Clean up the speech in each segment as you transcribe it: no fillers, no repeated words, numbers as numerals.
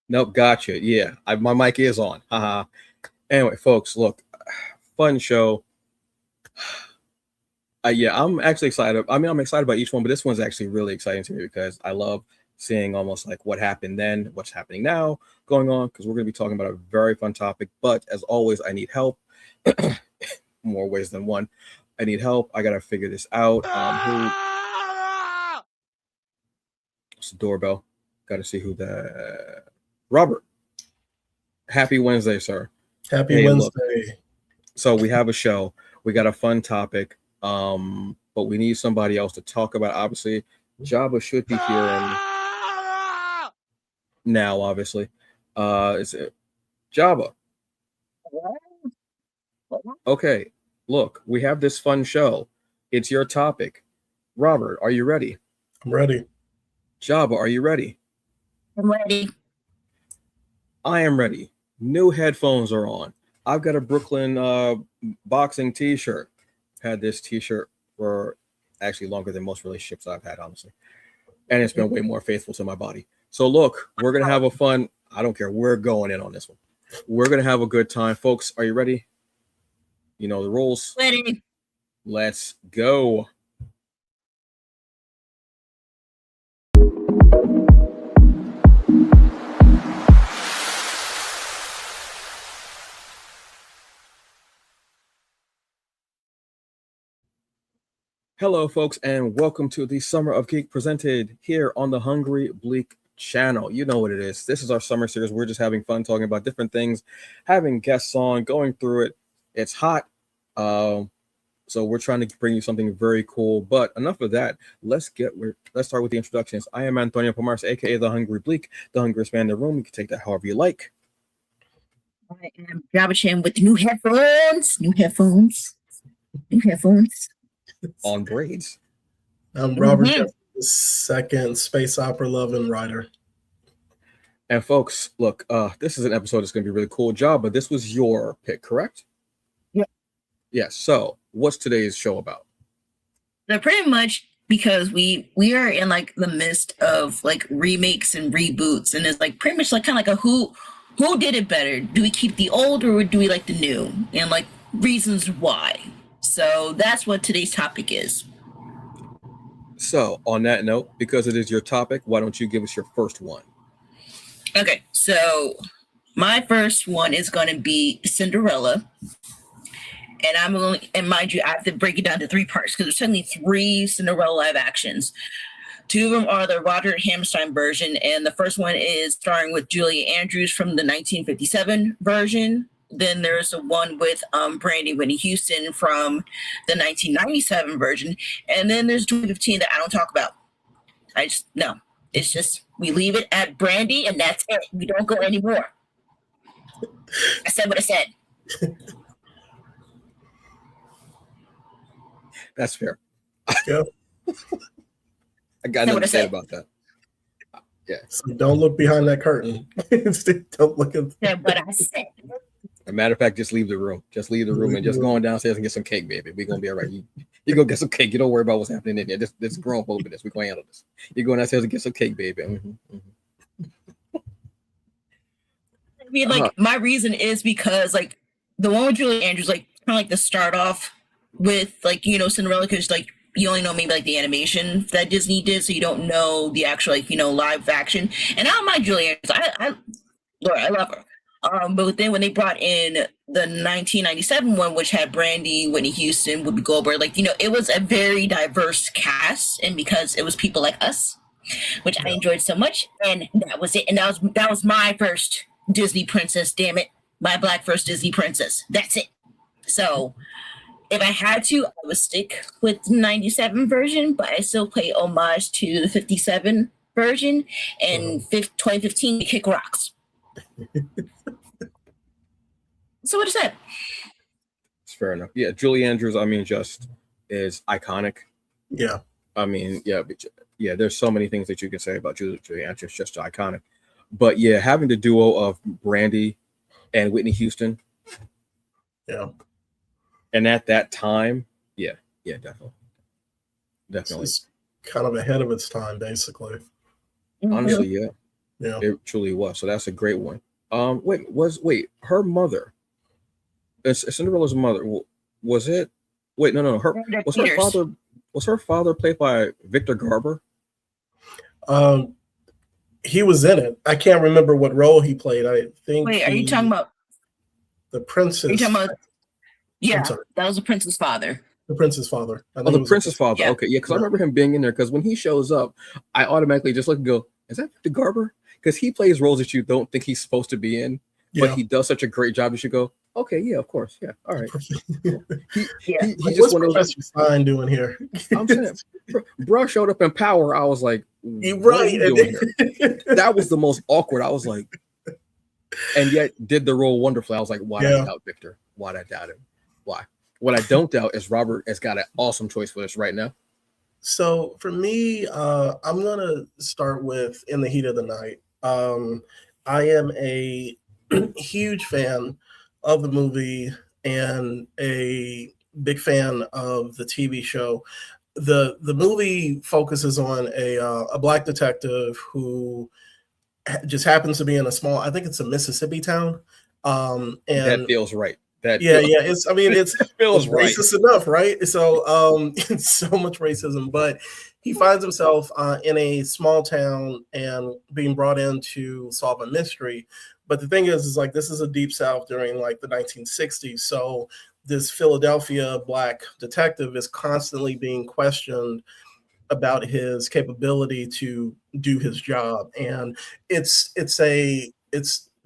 Nope, gotcha. Yeah, my mic is on. Haha. Anyway, folks, look, fun show. Yeah, I'm actually excited. I mean, I'm excited about each one, but this one's actually really exciting to me because I love seeing almost like what happened then, what's happening now, going on, because we're going to be talking about a very fun topic. But as always, I need help. More ways than one. I need help. I got to figure this out. It's the doorbell. Got to see who the Robert. Happy Wednesday, sir. Happy Wednesday. Look, so we have a show. We got a fun topic, but we need somebody else to talk about. Obviously, Jabba should be here and now. Obviously, is it Jabba? Okay, look, we have this fun show. It's your topic. Robert, are you ready? I'm ready. Jabba, are you ready? I'm ready. I am ready. New headphones are on. I've got a Brooklyn boxing t-shirt. Had this t-shirt for actually longer than most relationships I've had, honestly. And it's been way more faithful to my body. So look, we're going to have a fun, I don't care, we're going in on this one. We're going to have a good time. Folks, are you ready? You know the rules. Ready. Let's go. Hello, folks, and welcome to the Summer of Geek presented here on the Hungry Bleak channel. You know what it is. This is our summer series. We're just having fun talking about different things, having guests on, going through it. It's hot, so we're trying to bring you something very cool. But enough of that. Let's start with the introductions. I am Antonio Pomares, aka the Hungry Bleak, the hungriest man in the room. You can take that however you like. I am Jabba Chan with new headphones. New headphones. New headphones. On braids. I'm Robert, the second space opera loving writer. And folks, look, this is an episode that's going to be really cool. But this was your pick, correct? Yeah. Yes. So, what's today's show about? So pretty much because we are in like the midst of like remakes and reboots, and it's like pretty much like kind of like a who did it better? Do we keep the old or do we like the new? And like reasons why. So that's what today's topic is. So on that note, because it is your topic, why don't you give us your first one? Okay, so my first one is going to be Cinderella. And mind you, I have to break it down to three parts because there's only 3 Cinderella live actions. 2 of them are the Roger Hammerstein version, and the first one is starring with Julie Andrews from the 1957 version. Then there's the one with Brandy Whitney Houston from the 1997 version. And then there's 2015 that I don't talk about. No. It's just, we leave it at Brandy and that's it. We don't go anymore. I said what I said. That's fair. Yeah. I got nothing to say about that. Yeah. So don't look behind that curtain. Don't look at Said what I said. As a matter of fact, just leave the room. Just leave the room and just go on downstairs and get some cake, baby. We're going to be all right. You go get some cake. You don't worry about what's happening in there. Just grow up a little bit. We're going to handle this. You go downstairs and get some cake, baby. I mean, like, my reason is because, like, the one with Julie Andrews, like, kind of like the start off with, like, you know, Cinderella, because, like, you only know maybe, like, the animation that Disney did, so you don't know the actual, like, you know, live action. And I don't mind Julie Andrews. I love her. But then when they brought in the 1997 one, which had Brandy, Whitney Houston, Whoopi Goldberg, like, it was a very diverse cast, and because it was people like us, which I enjoyed so much, and that was it. And that was my first Disney princess. Damn it, my black first Disney princess. That's it. So if I had to, I would stick with the 97 version, but I still pay homage to the 57 version, and 2015 kick rocks. So what is that? It's fair enough. Yeah, Julie Andrews, I mean, just is iconic. Yeah. I mean, yeah, there's so many things that you can say about Julie Andrews, just iconic. But yeah, having the duo of Brandy and Whitney Houston. Yeah. And at that time, yeah, definitely. It's kind of ahead of its time, basically. Honestly, yeah. Yeah. It truly was. So that's a great one. Wait, her mother, Cinderella's mother, was it? Wait, no. Was her father played by Victor Garber? He was in it. I can't remember what role he played. I think. Wait, are you talking about the princess? Are you talking about? Yeah, that was the prince's father. The prince's father. The prince's father. Yeah. Okay, yeah, because I remember him being in there. Because when he shows up, I automatically just look and go, "Is that Victor Garber?" Because he plays roles that you don't think he's supposed to be in, but he does such a great job. You should go, "Okay, yeah, of course, yeah, all right." He just what's Professor Stein doing here? I'm saying, bro showed up in Power. I was like, right. What are you doing here? That was the most awkward. I was like, and yet did the role wonderfully. I was like, why did I doubt Victor? Why did I doubt him? Why? What I don't doubt is Robert has got an awesome choice for us right now. So for me, I'm gonna start with In the Heat of the Night. I am a huge fan of the movie and a big fan of the TV show. The movie focuses on a black detective who just happens to be in a small, I think it's a Mississippi town. And that feels right. It's feels racist enough, right? So it's so much racism, but he finds himself in a small town and being brought in to solve a mystery. But the thing is like this is a deep South during like the 1960s. So this Philadelphia black detective is constantly being questioned about his capability to do his job. And it's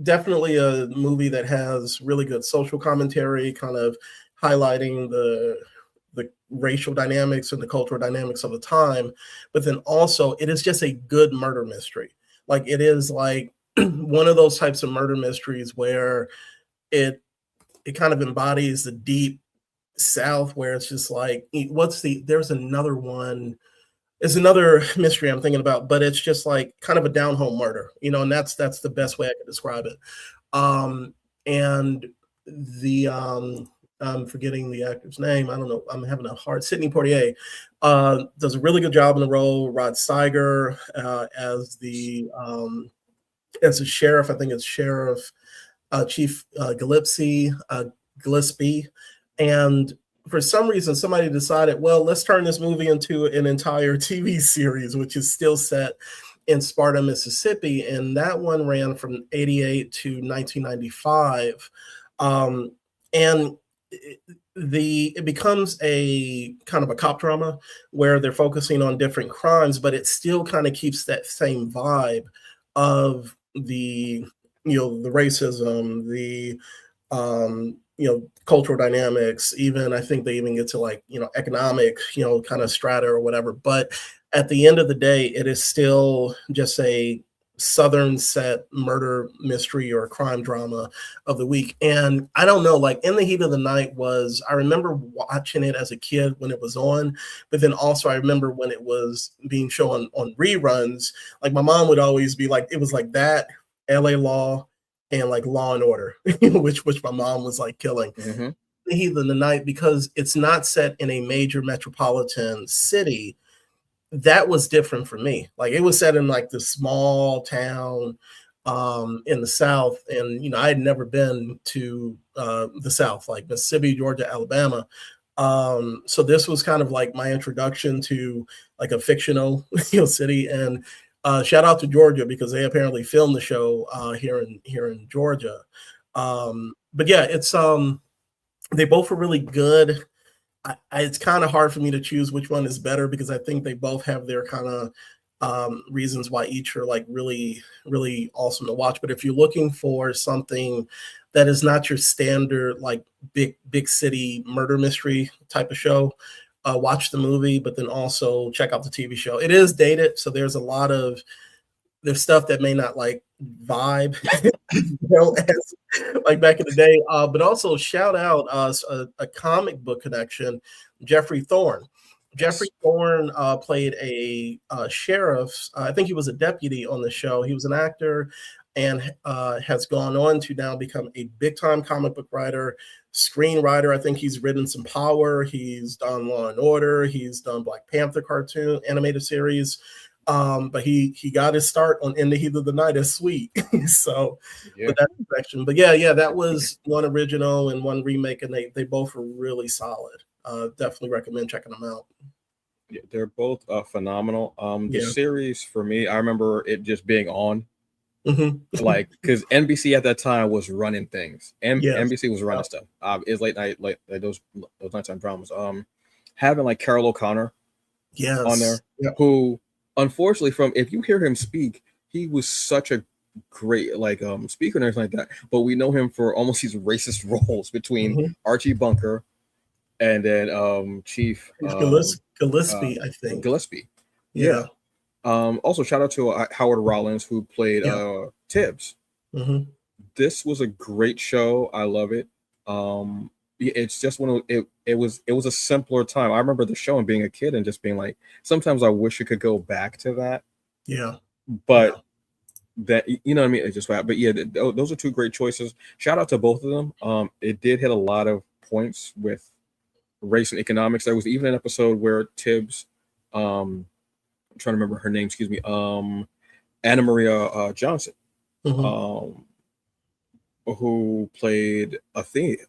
definitely a movie that has really good social commentary, kind of highlighting the racial dynamics and the cultural dynamics of the time. But then also it is just a good murder mystery. Like it is like one of those types of murder mysteries where it kind of embodies the deep South, where it's just like, there's another one. It's another mystery I'm thinking about, but it's just like kind of a down home murder, and that's the best way I could describe it. And the I'm forgetting the actor's name. I don't know. I'm having a hard. Sidney Poitier does a really good job in the role. Rod Steiger as the sheriff. I think it's Sheriff Chief Gillespie, and for some reason, somebody decided, well, let's turn this movie into an entire TV series, which is still set in Sparta, Mississippi. And that one ran from 88 to 1995. And it becomes a kind of a cop drama where they're focusing on different crimes, but it still kind of keeps that same vibe of the racism, the cultural dynamics. Even I think they even get to like economic kind of strata or whatever. But at the end of the day, it is still just a Southern set murder mystery or crime drama of the week. And I don't know, like In the Heat of the Night I remember watching it as a kid when it was on, but then also I remember when it was being shown on reruns, like my mom would always be like, it was like that, LA Law, and like Law and Order, which my mom was like killing. Mm-hmm. The Heat of the Night, because it's not set in a major metropolitan city, that was different for me. Like it was set in like this small town in the South, and I had never been to the South, like Mississippi, Georgia, Alabama. So this was kind of like my introduction to like a fictional city. And shout out to Georgia because they apparently filmed the show here in Georgia. but yeah, it's they both are really good. It's kind of hard for me to choose which one is better because I think they both have their kind of reasons why each are like really, really awesome to watch. But if you're looking for something that is not your standard like big city murder mystery type of show, watch the movie, but then also check out the TV show. It is dated, so there's a lot of there's stuff that may not like vibe as like back in the day. But also shout out a comic book connection, Jeffrey Thorne. Jeffrey Thorne played a sheriff. I think he was a deputy on the show. He was an actor and has gone on to now become a big time comic book writer, screenwriter. I think he's written some Power. He's done Law and Order. He's done Black Panther cartoon animated series. But he got his start on In the Heat of the Night as Sweet. So with that section. But yeah, that was one original and one remake, and they both were really solid. Definitely recommend checking them out. Yeah, they're both phenomenal. The series for me, I remember it just being on. Like because NBC at that time was running things. NBC was running stuff. It's late night, like those nighttime dramas. Having like Carol O'Connor on there, who unfortunately, from if you hear him speak, he was such a great like speaker and everything like that. But we know him for almost these racist roles between Archie Bunker and then Chief Gillespie, I think. Gillespie. Yeah. Also, shout out to Howard Rollins who played Tibbs. This was a great show. I love it. It's just one of it was a simpler time. I remember the show and being a kid and just being like, sometimes I wish it could go back to that. But that you know what I mean. It just but yeah, those are two great choices. Shout out to both of them. It did hit a lot of points with race and economics. There was even an episode where Tibbs, I'm trying to remember her name. Excuse me. Anna Maria Johnson, who played Athea,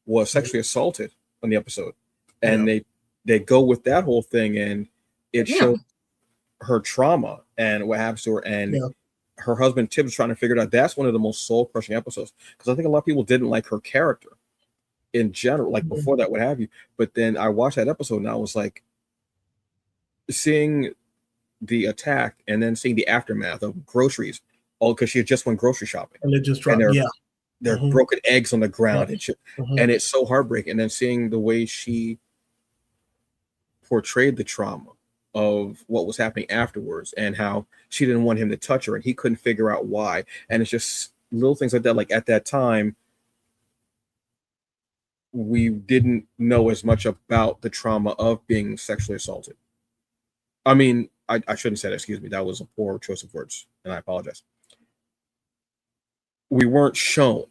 was sexually assaulted on the episode, and they go with that whole thing, and it shows her trauma and what happens to her, and her husband Tibbs trying to figure it out. That's one of the most soul crushing episodes because I think a lot of people didn't like her character in general, like before that, what have you. But then I watched that episode and I was like, seeing the attack and then seeing the aftermath of groceries, all because she had just went grocery shopping, and it just dropped. There are broken eggs on the ground, and it's so heartbreaking. And then seeing the way she portrayed the trauma of what was happening afterwards, and how she didn't want him to touch her, and he couldn't figure out why. And it's just little things like that. Like at that time, we didn't know as much about the trauma of being sexually assaulted. I mean, I shouldn't say that. Excuse me. That was a poor choice of words, and I apologize. We weren't shown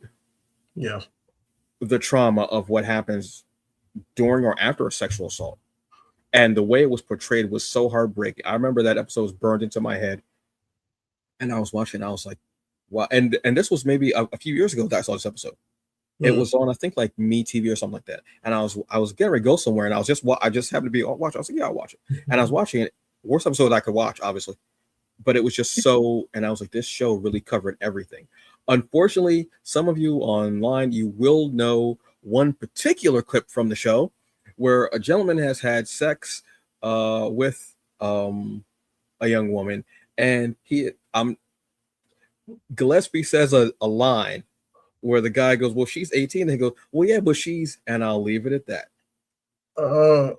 the trauma of what happens during or after a sexual assault. And the way it was portrayed was so heartbreaking. I remember that episode was burned into my head. And I was watching, I was like, wow. And this was maybe a few years ago that I saw this episode. It was on, I think, like Me TV or something like that. And I was getting ready to go somewhere, and I just happened to be watching. I was like, yeah, I'll watch it. And I was watching it. Worst episode I could watch, obviously. But it was just so, and I was like, this show really covered everything. Unfortunately, some of you online, you will know one particular clip from the show where a gentleman has had sex with a young woman, and Gillespie says a line where the guy goes, well, she's 18, and he goes, well, yeah, but she's, and I'll leave it at that. Oh,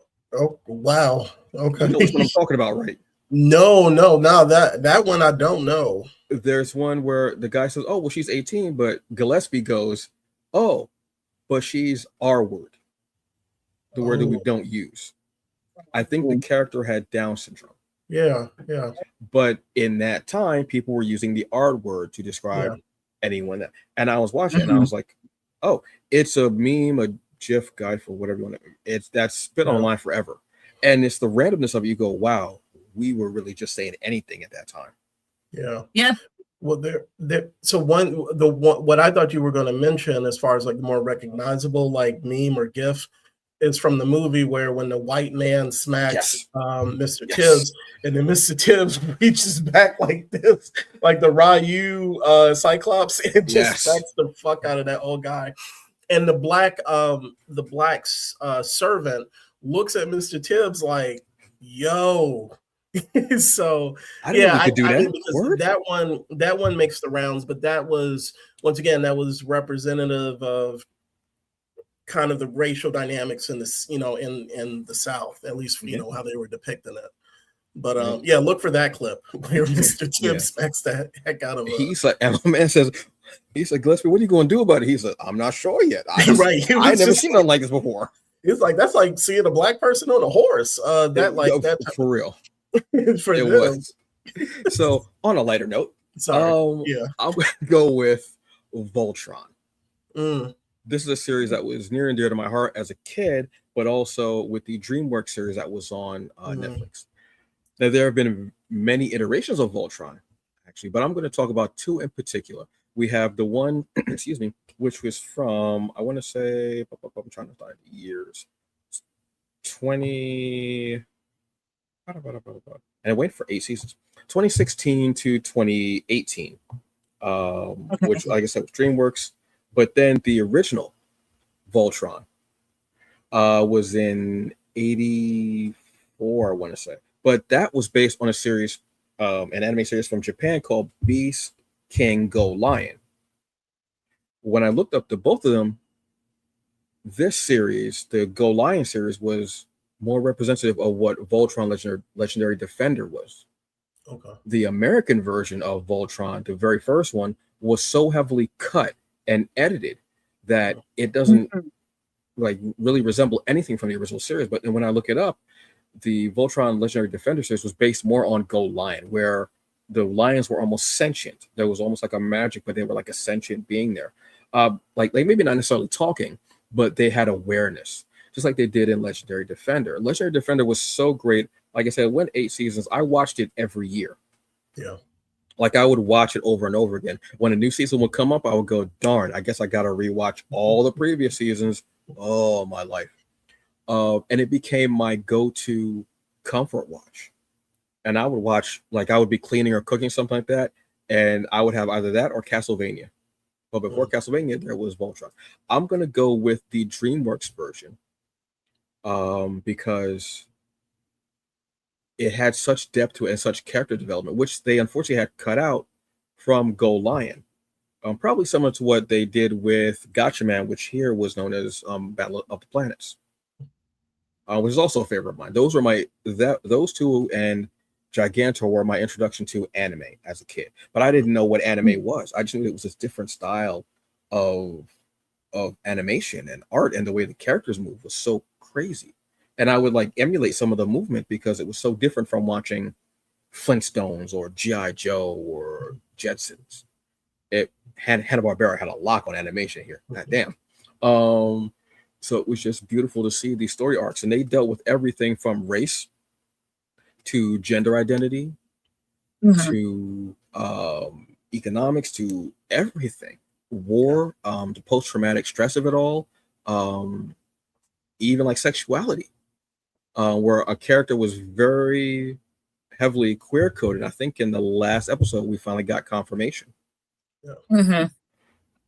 wow. Okay. You know what I'm talking about, right? No, that one I don't know. There's one where the guy says, oh, well, she's 18, but Gillespie goes, oh, but she's R word, the word that we don't use. I think the character had Down syndrome. Yeah. But in that time, people were using the R word to describe anyone that. And I was watching, and I was like, oh, it's a meme, a GIF guide for whatever you want to. That's been online forever, and it's the randomness of it. You go, wow, we were really just saying anything at that time. Yeah. Well, so what I thought you were going to mention as far as like the more recognizable like meme or GIF is from the movie where when the white man smacks Yes. Mr. Yes. Tibbs, and then Mr. Tibbs reaches back like this, like the Ryu Cyclops, and just Yes. smacks the fuck out of that old guy. And the black servant looks at Mr. Tibbs like, "Yo." So I didn't know yeah, we could do I that. mean, because Word? that one makes the rounds, but that was once again that was representative of kind of the racial dynamics in this, in the South, at least Yeah. how they were depicting it. But Yeah. yeah, look for that clip where Mr. Yeah. Tibbs smacks the heck out of He's like, and my man says, he said, Gillespie, what are you going to do about it? He said, I'm not sure yet. right. I never seen nothing like this before. It's like that's like seeing a black person on a horse. For real. For It them. was. So on a lighter note, Sorry. Yeah. I'm going to go with Voltron. Mm. This is a series that was near and dear to my heart as a kid, but also with the DreamWorks series that was on Netflix. Now, there have been many iterations of Voltron, actually, but I'm going to talk about two in particular. We have the one, excuse me, which was from, I want to say, I'm trying to find the years, 20, and it went for 8 seasons, 2016 to 2018, which, like I said, was DreamWorks. But then the original Voltron was in 84, I want to say. But that was based on a series, an anime series from Japan called Beast King Go Lion. When I looked up the both of them, this series, the Go Lion series, was more representative of what Voltron Legendary Defender was. Okay. The American version of Voltron, the very first one, was so heavily cut and edited that it doesn't like really resemble anything from the original series. But then when I look it up, the Voltron Legendary Defender series was based more on Go Lion, where the lions were almost sentient. There was almost like a magic, but they were like a sentient being there. Like maybe not necessarily talking, but they had awareness, just like they did in Legendary Defender. Legendary Defender was so great. Like I said, it went 8 seasons. I watched it every year. Yeah. Like I would watch it over and over again. When a new season would come up, I would go, darn, I guess I got to rewatch all the previous seasons. Oh, my life. And it became my go-to comfort watch. And I would watch, like I would be cleaning or cooking, something like that. And I would have either that or Castlevania. But before Castlevania, there was Voltron. I'm going to go with the DreamWorks version because it had such depth to it and such character development, which they unfortunately had cut out from Go Lion. Probably similar to what they did with Gotcha Man, which here was known as Battle of the Planets, which is also a favorite of mine. Those were those two and Gigantor were my introduction to anime as a kid. But I didn't know what anime was. I just knew it was this different style of animation and art, and the way the characters move was so crazy. And I would like emulate some of the movement because it was so different from watching Flintstones or G.I. Joe or Jetsons. Hanna-Barbera had a lock on animation here. God damn. So it was just beautiful to see these story arcs, and they dealt with everything from race to gender identity to economics to everything, war, the post-traumatic stress of it all, even like sexuality, where a character was very heavily queer coded. I think in the last episode we finally got confirmation.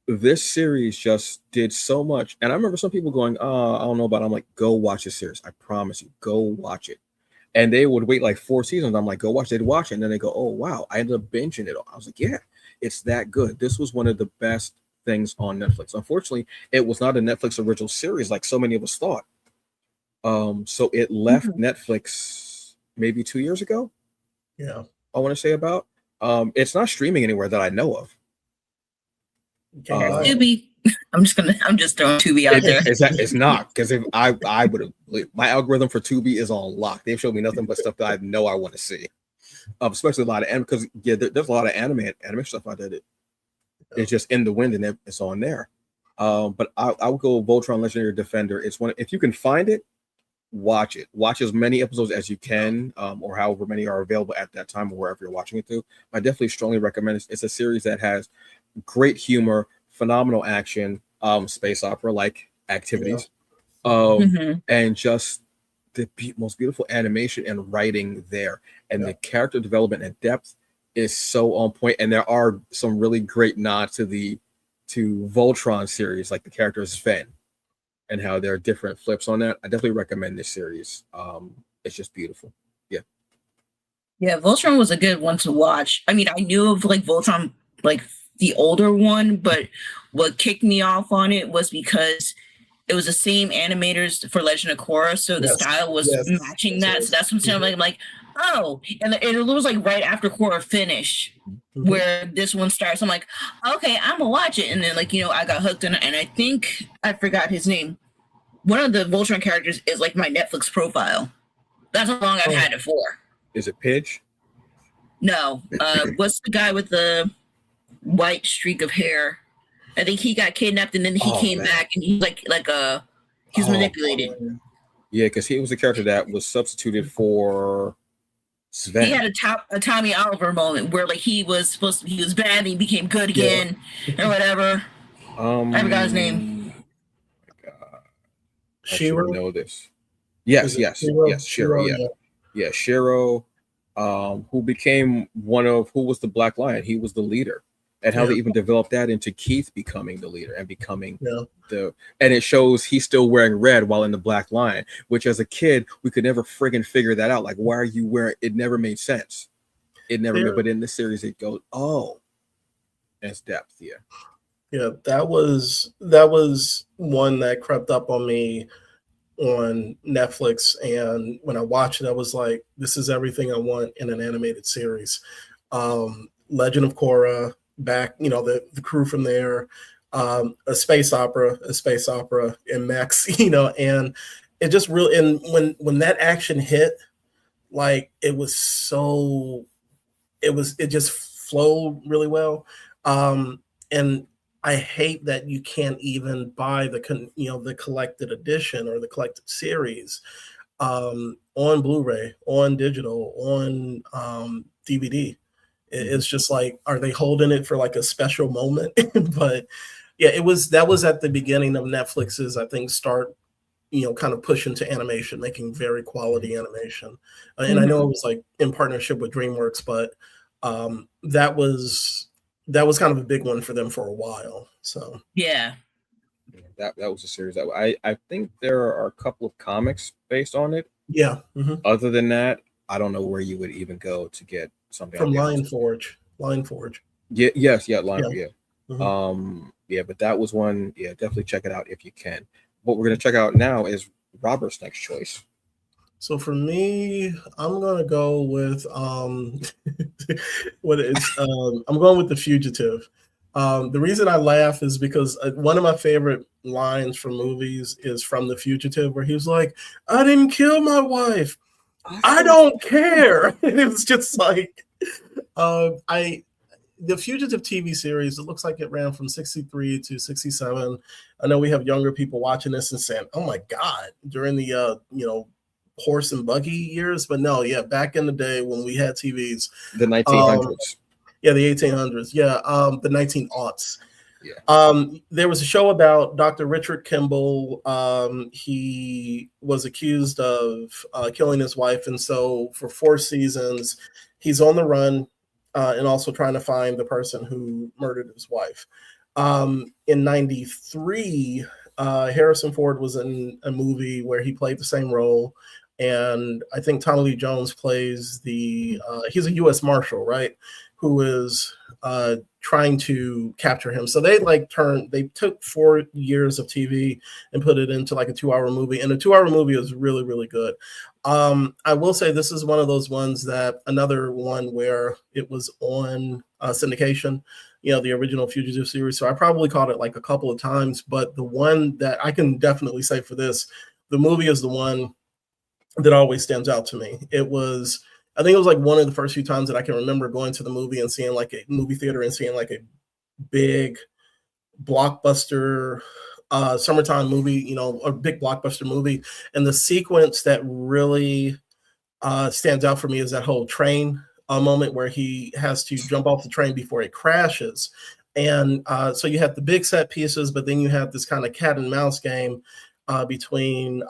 This series just did so much, and I remember some people going, I don't know about it. I'm like, go watch this series. I promise you, go watch it. And they would wait like 4 seasons. I'm like, go watch. They'd watch it, and then they go, oh wow, I ended up binging it all. I was like, yeah, it's that good. This was one of the best things on Netflix. Unfortunately, it was not a Netflix original series like so many of us thought. So it left Netflix maybe 2 years ago. Yeah, I want to say about. It's not streaming anywhere that I know of. Tubi. I'm just throwing Tubi out there. It's not, because if I would have, my algorithm for Tubi is on lock. They've showed me nothing but stuff that I know I want to see. Especially a lot of anime, because there's a lot of anime stuff out there that it's just in the wind and it's on there. But I would go Voltron Legendary Defender. It's one, if you can find it, watch it. Watch as many episodes as you can, or however many are available at that time or wherever you're watching it through. I definitely strongly recommend it. It's a series that has great humor, phenomenal action, space opera like activities. And just the most beautiful animation and writing there, and the character development and depth is so on point. And there are some really great nods to Voltron series, like the character Sven, and how there are different flips on that. I definitely recommend this series. It's just beautiful. Yeah. Yeah, Voltron was a good one to watch. I mean, I knew of like Voltron, like the older one, but what kicked me off on it was because it was the same animators for Legend of Korra, so the style was matching that. So that's what I'm like, oh, and it was like right after Korra finished, where this one starts. I'm like, okay, I'm gonna watch it, and then like I got hooked on it, and I think I forgot his name. One of the Voltron characters is like my Netflix profile. That's how long I've had it for. Is it Pidge? No. What's the guy with the white streak of hair? I think he got kidnapped and then he came back and he's he's manipulated. Yeah, because he was a character that was substituted for Sven. He had a Tommy Oliver moment where like he was bad and he became good again or whatever. I forgot his name. Shiro? Know this. Yes, Shiro. Yeah, Shiro, who became who was the Black Lion. He was the leader. And how they even developed that into Keith becoming the leader and becoming and it shows he's still wearing red while in the Black Lion, which as a kid, we could never friggin' figure that out. Like, why are you wearing it? Never made sense. It never made, but in the series, it goes, oh, that's depth. Yeah. Yeah, that was one that crept up on me on Netflix. And when I watched it, I was like, this is everything I want in an animated series. Legend of Korra, back, the crew from there, a space opera in mechs, and it just really, and when that action hit, like it just flowed really well. And I hate that you can't even buy the collected edition or the collected series on Blu-ray, on digital, on DVD. It's just like, are they holding it for like a special moment? But yeah, that was at the beginning of Netflix's, I think, start, kind of push into animation, making very quality animation. And I know it was like in partnership with DreamWorks, but that was kind of a big one for them for a while. So yeah, that was a series that I think there are a couple of comics based on it. Yeah. Other than that, I don't know where you would even go to get something from Lion Forge. Yeah. Yes. Yeah. Lion. Yeah. Yeah. But that was one. Yeah. Definitely check it out if you can. What we're gonna check out now is Robert's next choice. So for me, I'm gonna go with I'm going with The Fugitive. The reason I laugh is because one of my favorite lines from movies is from The Fugitive, where he was like, "I didn't kill my wife. I don't care." And it was just like, the Fugitive TV series, it looks like it ran from 63 to 67. I know we have younger people watching this and saying, oh my God, during the, horse and buggy years. But no, yeah, back in the day when we had TVs. The 1900s. Yeah, the 1800s. Yeah, the 1900s. Yeah. There was a show about Dr. Richard Kimball. He was accused of killing his wife. And so for 4 seasons, he's on the run and also trying to find the person who murdered his wife. In 93, Harrison Ford was in a movie where he played the same role. And I think Tommy Lee Jones plays he's a U.S. Marshal, right? Who is trying to capture him. So they took 4 years of TV and put it into like a 2-hour movie. And a 2-hour movie is really, really good. I will say this is one of those ones another one where it was on syndication, the original Fugitive series. So I probably caught it like a couple of times, but the one that I can definitely say for this, the movie is the one that always stands out to me. I think it was like one of the first few times that I can remember going to the movie and seeing like a movie theater and seeing like a big blockbuster summertime movie, a big blockbuster movie. And the sequence that really stands out for me is that whole train moment where he has to jump off the train before it crashes. And so you have the big set pieces, but then you have this kind of cat and mouse game between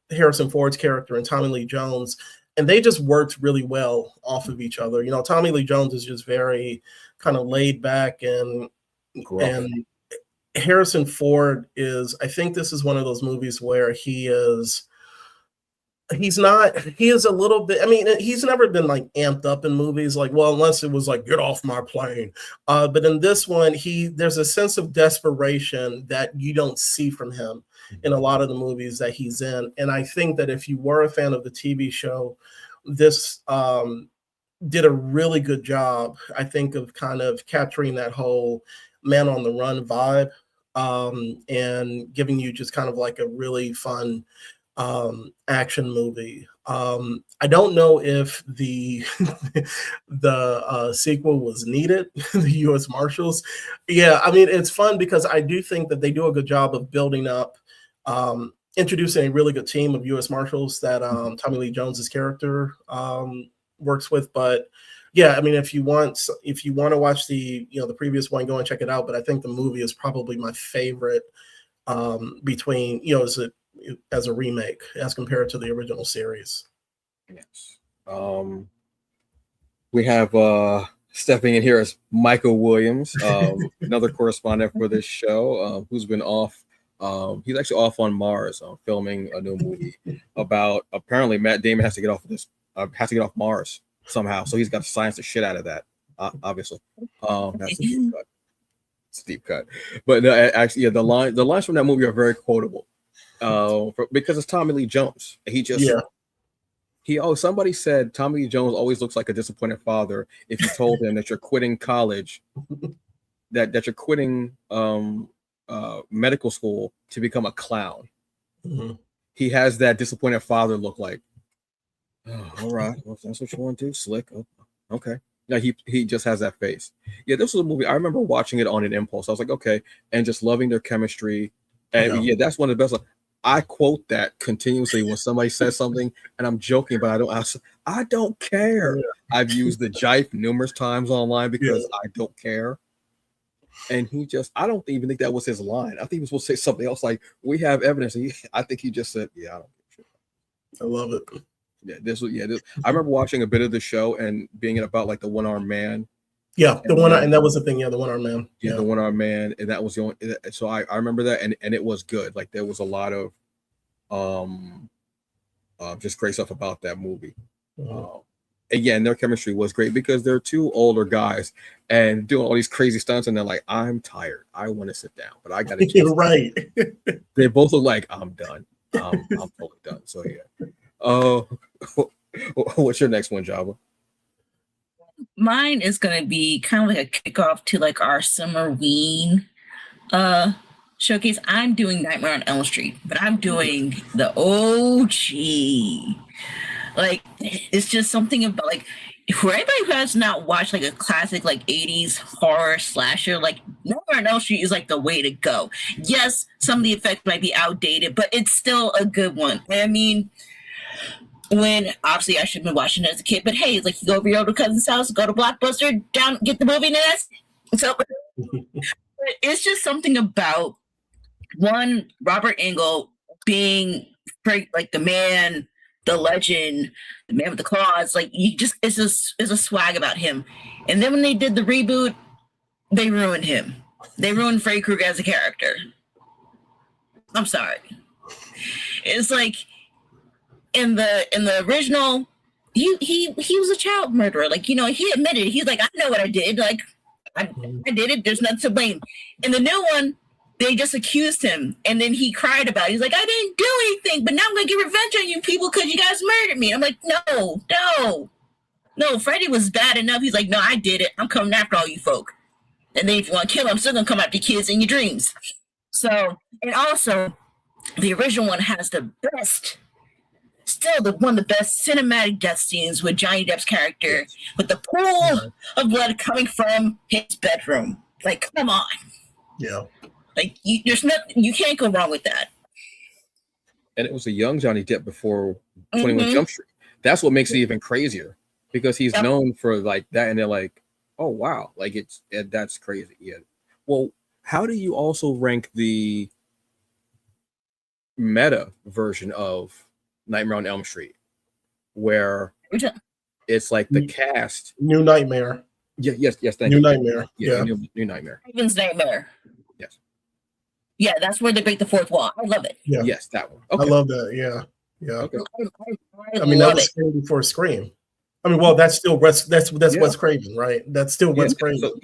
Harrison Ford's character and Tommy Lee Jones, and they just worked really well off of each other. You know, Tommy Lee Jones is just very kind of laid back, and Gruff. Harrison Ford is, I think this is one of those movies where he is a little bit, I mean, he's never been like amped up in movies, like, well, unless it was like, get off my plane. But in this one, there's a sense of desperation that you don't see from him in a lot of the movies that he's in. And I think that if you were a fan of the TV show, this did a really good job, I think, of kind of capturing that whole man on the run vibe, and giving you just kind of like a really fun action movie. I don't know if the the sequel was needed, the U.S. Marshals. Yeah, I mean, it's fun because I do think that they do a good job of building up, introducing a really good team of U.S. Marshals that Tommy Lee Jones's character works with. But yeah, I mean, if you want to watch the previous one, go and check it out. But I think the movie is probably my favorite between as a remake as compared to the original series. Yes. We have stepping in here as Michael Williams, another correspondent for this show, who's been off. He's actually off on Mars, filming a new movie about, apparently Matt Damon has to get off Mars somehow. So he's got to science the shit out of that. Obviously, that's a deep cut. It's a deep cut. But actually, yeah, the lines from that movie are very quotable. Because it's Tommy Lee Jones. Somebody said Tommy Lee Jones always looks like a disappointed father if you told him that you're quitting college, that you're quitting medical school to become a clown. Mm-hmm. He has that disappointed father look, like, oh, all right, well, if that's what you want to do, slick. Oh, okay. Yeah, he just has that face. Yeah, this was a movie. I remember watching it on an impulse. I was like, okay, and just loving their chemistry. And yeah, that's one of the best. I quote that continuously when somebody says something, and I'm joking, but I don't care. Yeah. I've used the jipe numerous times online because I don't care. And I don't even think that was his line. I think he was supposed to say something else, like, we have evidence. I think he just said, yeah, I don't give a shit. I love it. Yeah, I remember watching a bit of the show and being about like the one-armed man. Yeah, and that was the thing. Yeah, the one-armed man. Yeah, the one-armed man, and that was the only. So I remember that, and it was good. Like, there was a lot of just great stuff about that movie. Again, their chemistry was great because they're two older guys and doing all these crazy stunts, and they're like, I'm tired. I want to sit down, but I got to. You're right. They both look like, I'm done. I'm totally done. So yeah. What's your next one, Java? Mine is going to be kind of like a kickoff to like our Summerween showcase. I'm doing Nightmare on Elm Street, but I'm doing the OG. Like, it's just something about, like, for anybody who has not watched like a classic like 80s horror slasher, like Nightmare on Elm Street is like the way to go. Yes, some of the effects might be outdated, but it's still a good one. I mean, when obviously I should have been watching it as a kid, but hey, it's like you go over your older cousin's house, go to Blockbuster, down, get the movie, and that's so. It's just something about one, Robert Engel being like the man, the legend, the man with the claws. Like, you just, it's a swag about him. And then when they did the reboot, they ruined him. They ruined Freddy Krueger as a character. I'm sorry. It's like, in the original, he was a child murderer. Like, he admitted it. He's like, I know what I did. Like, I did it. There's nothing to blame. In the new one, they just accused him, and then he cried about it. He's like, I didn't do anything, but now I'm gonna get revenge on you people because you guys murdered me. I'm like, no, Freddy was bad enough. He's like, no, I did it. I'm coming after all you folk. And then if you want to kill him, I'm still gonna come after kids in your dreams. So, and also, the original one has the best. Still one of the best cinematic death scenes with Johnny Depp's character, with the pool of blood coming from his bedroom. Like, come on. Yeah. Like, there's nothing, you can't go wrong with that. And it was a young Johnny Depp before 21 Jump Street. That's what makes it even crazier, because he's known for like that, and they're like, oh wow, like that's crazy. Yeah. Well, how do you also rank the meta version of Nightmare on Elm Street, where Which one? it's like the cast. New Nightmare. Yeah, yes, thank New you. Nightmare. Yeah, Yeah. New Nightmare. Raven's Nightmare. Yes. Yeah, that's where they break the fourth wall. I love it. Yeah. Yes, that one. I Okay. love that. Yeah. Yeah. Okay. I mean, that love was it. Scream before Scream. I mean, well, that's still Wes. That's Yeah. Wes Craven, right? That's still Wes Craven. So,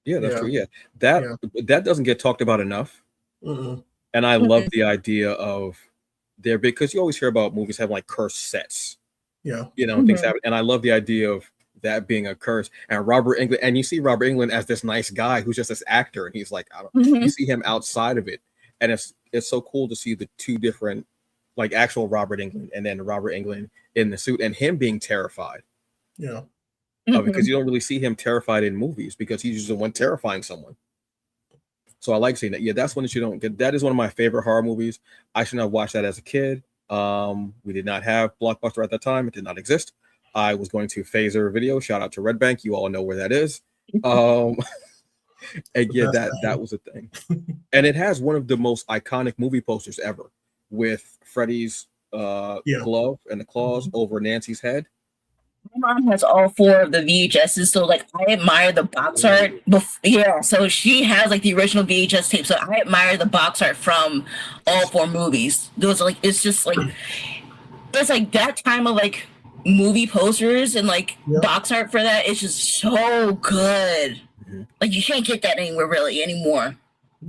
yeah, that's Yeah. true. Yeah, that doesn't get talked about enough. Mm-mm. And I love the idea of there, because you always hear about movies having like cursed sets, Yeah. things happen. And I love the idea of that being a curse. And Robert Englund, and you see Robert Englund as this nice guy who's just this actor, and he's like, you see him outside of it, and it's so cool to see the two different, like actual Robert Englund and then Robert Englund in the suit, and him being terrified. Yeah. Because you don't really see him terrified in movies, because he's just the one terrifying someone. So I like seeing that. Yeah, that's one that you don't get. That is one of my favorite horror movies. I should have watched that as a kid. We did not have Blockbuster at that time. It did not exist. I was going to Phaser Video. Shout out to Red Bank. You all know where that is. And yeah, that was a thing. And it has one of the most iconic movie posters ever, with Freddy's glove and the claws over Nancy's head. My mom has all 4 of the VHSs, so like I admire the box art. So she has like the original VHS tape. So I admire the box art from all 4 movies. Those like it's just like it's like that time of like movie posters and like box art for that. It's just so good. Like you can't get that anywhere really anymore.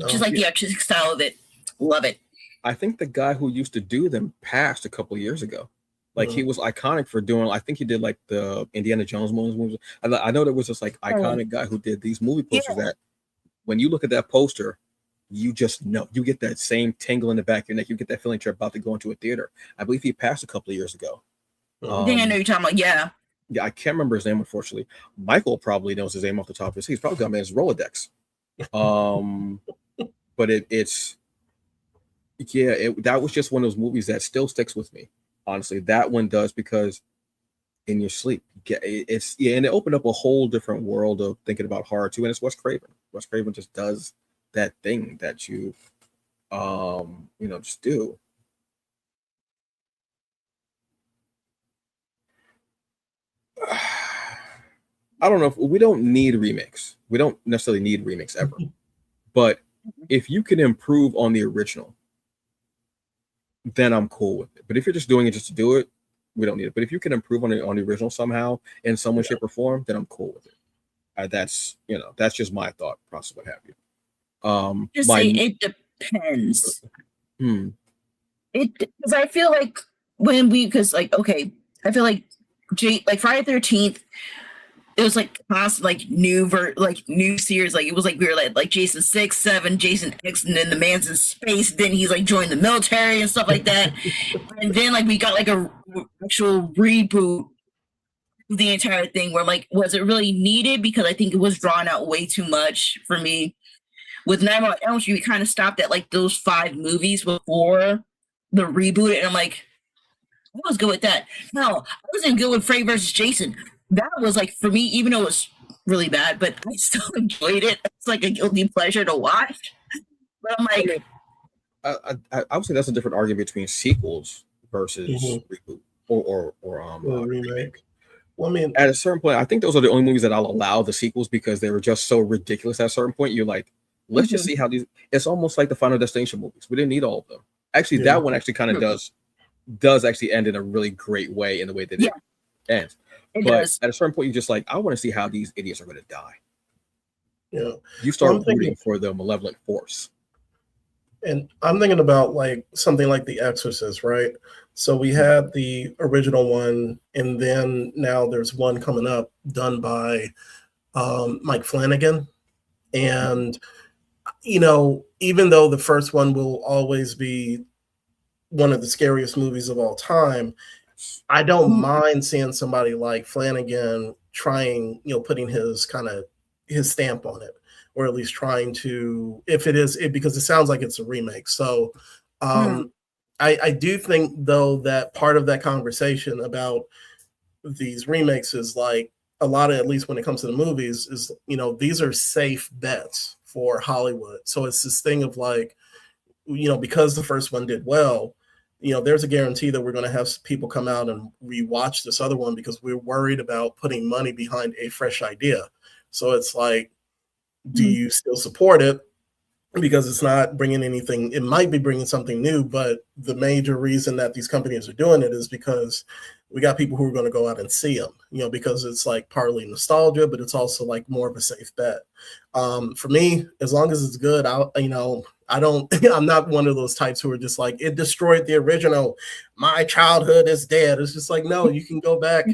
Just like the artistic style of it. Love it. I think the guy who used to do them passed a couple of years ago. Like he was iconic for doing. I think he did like the Indiana Jones movies. I know there was this like iconic guy who did these movie posters that, when you look at that poster, you just know, you get that same tingle in the back of your neck. You get that feeling you're about to go into a theater. I believe he passed a couple of years ago. I think I know you're talking about. Yeah, I can't remember his name, unfortunately. Michael probably knows his name off the top of his head. He's probably got him in his Rolodex. But that was just one of those movies that still sticks with me. Honestly, that one does, because in your sleep, and it opened up a whole different world of thinking about horror too. And it's Wes Craven. Wes Craven just does that thing that you, just do. I don't know if we don't need remakes. We don't necessarily need remakes ever, but if you can improve on the original, then I'm cool with it. But if you're just doing it just to do it, we don't need it. But if you can improve on the original somehow in some way, shape, or form, then I'm cool with it. That's just my thought process, what have you. It depends. Because I feel like I feel like Friday 13th, it was like constant like new series. Like it was like we were like Jason 6, 7, Jason X, and then the man's in space. Then he's like joined the military and stuff like that. And then like we got like a actual reboot of the entire thing, where like, was it really needed? Because I think it was drawn out way too much for me. With Nightmare on Elm Street, we kind of stopped at like those 5 movies before the reboot, and I'm like, I was good with that. No, I wasn't good with Freddy versus Jason. That was like, for me, even though it was really bad, but I still enjoyed it. It's like a guilty pleasure to watch. But I'm like, I would say that's a different argument between sequels versus reboot or remake. Well, I mean, at a certain point, I think those are the only movies that I'll allow the sequels, because they were just so ridiculous. At a certain point, you're like, let's just see how these. It's almost like the Final Destination movies. We didn't need all of them. Actually, that one actually kind of does actually end in a really great way, in the way that it ends. But at a certain point, you're just like, I want to see how these idiots are going to die. Yeah, you start rooting for the malevolent force. And I'm thinking about like something like The Exorcist, right? So we had the original one, and then now there's one coming up done by Mike Flanagan. And, even though the first one will always be one of the scariest movies of all time, I don't mind seeing somebody like Flanagan trying, putting his stamp on it, or at least trying to, if it is, because it sounds like it's a remake. So I do think, though, that part of that conversation about these remakes is like a lot of, at least when it comes to the movies, is, these are safe bets for Hollywood. So it's this thing of like, because the first one did well, there's a guarantee that we're going to have people come out and rewatch this other one because we're worried about putting money behind a fresh idea. So it's like, do you still support it? Because it's not bringing anything. It might be bringing something new, but the major reason that these companies are doing it is because we got people who are going to go out and see them, because it's like partly nostalgia, but it's also like more of a safe bet. For me, as long as it's good, I don't, I'm not one of those types who are just like, it destroyed the original. My childhood is dead. It's just like, no, you can go back.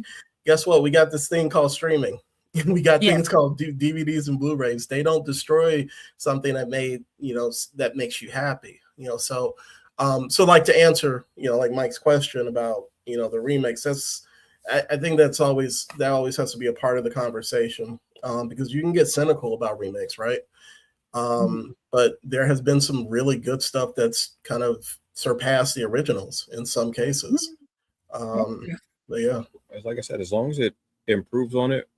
Guess what? We got this thing called streaming. We got things called DVDs and Blu-rays. They don't destroy something that that makes you happy. So like to answer, like Mike's question about, the remakes, I think that always has to be a part of the conversation, because you can get cynical about remakes, right? But there has been some really good stuff that's kind of surpassed the originals in some cases. But yeah, like I said, as long as it improves on it,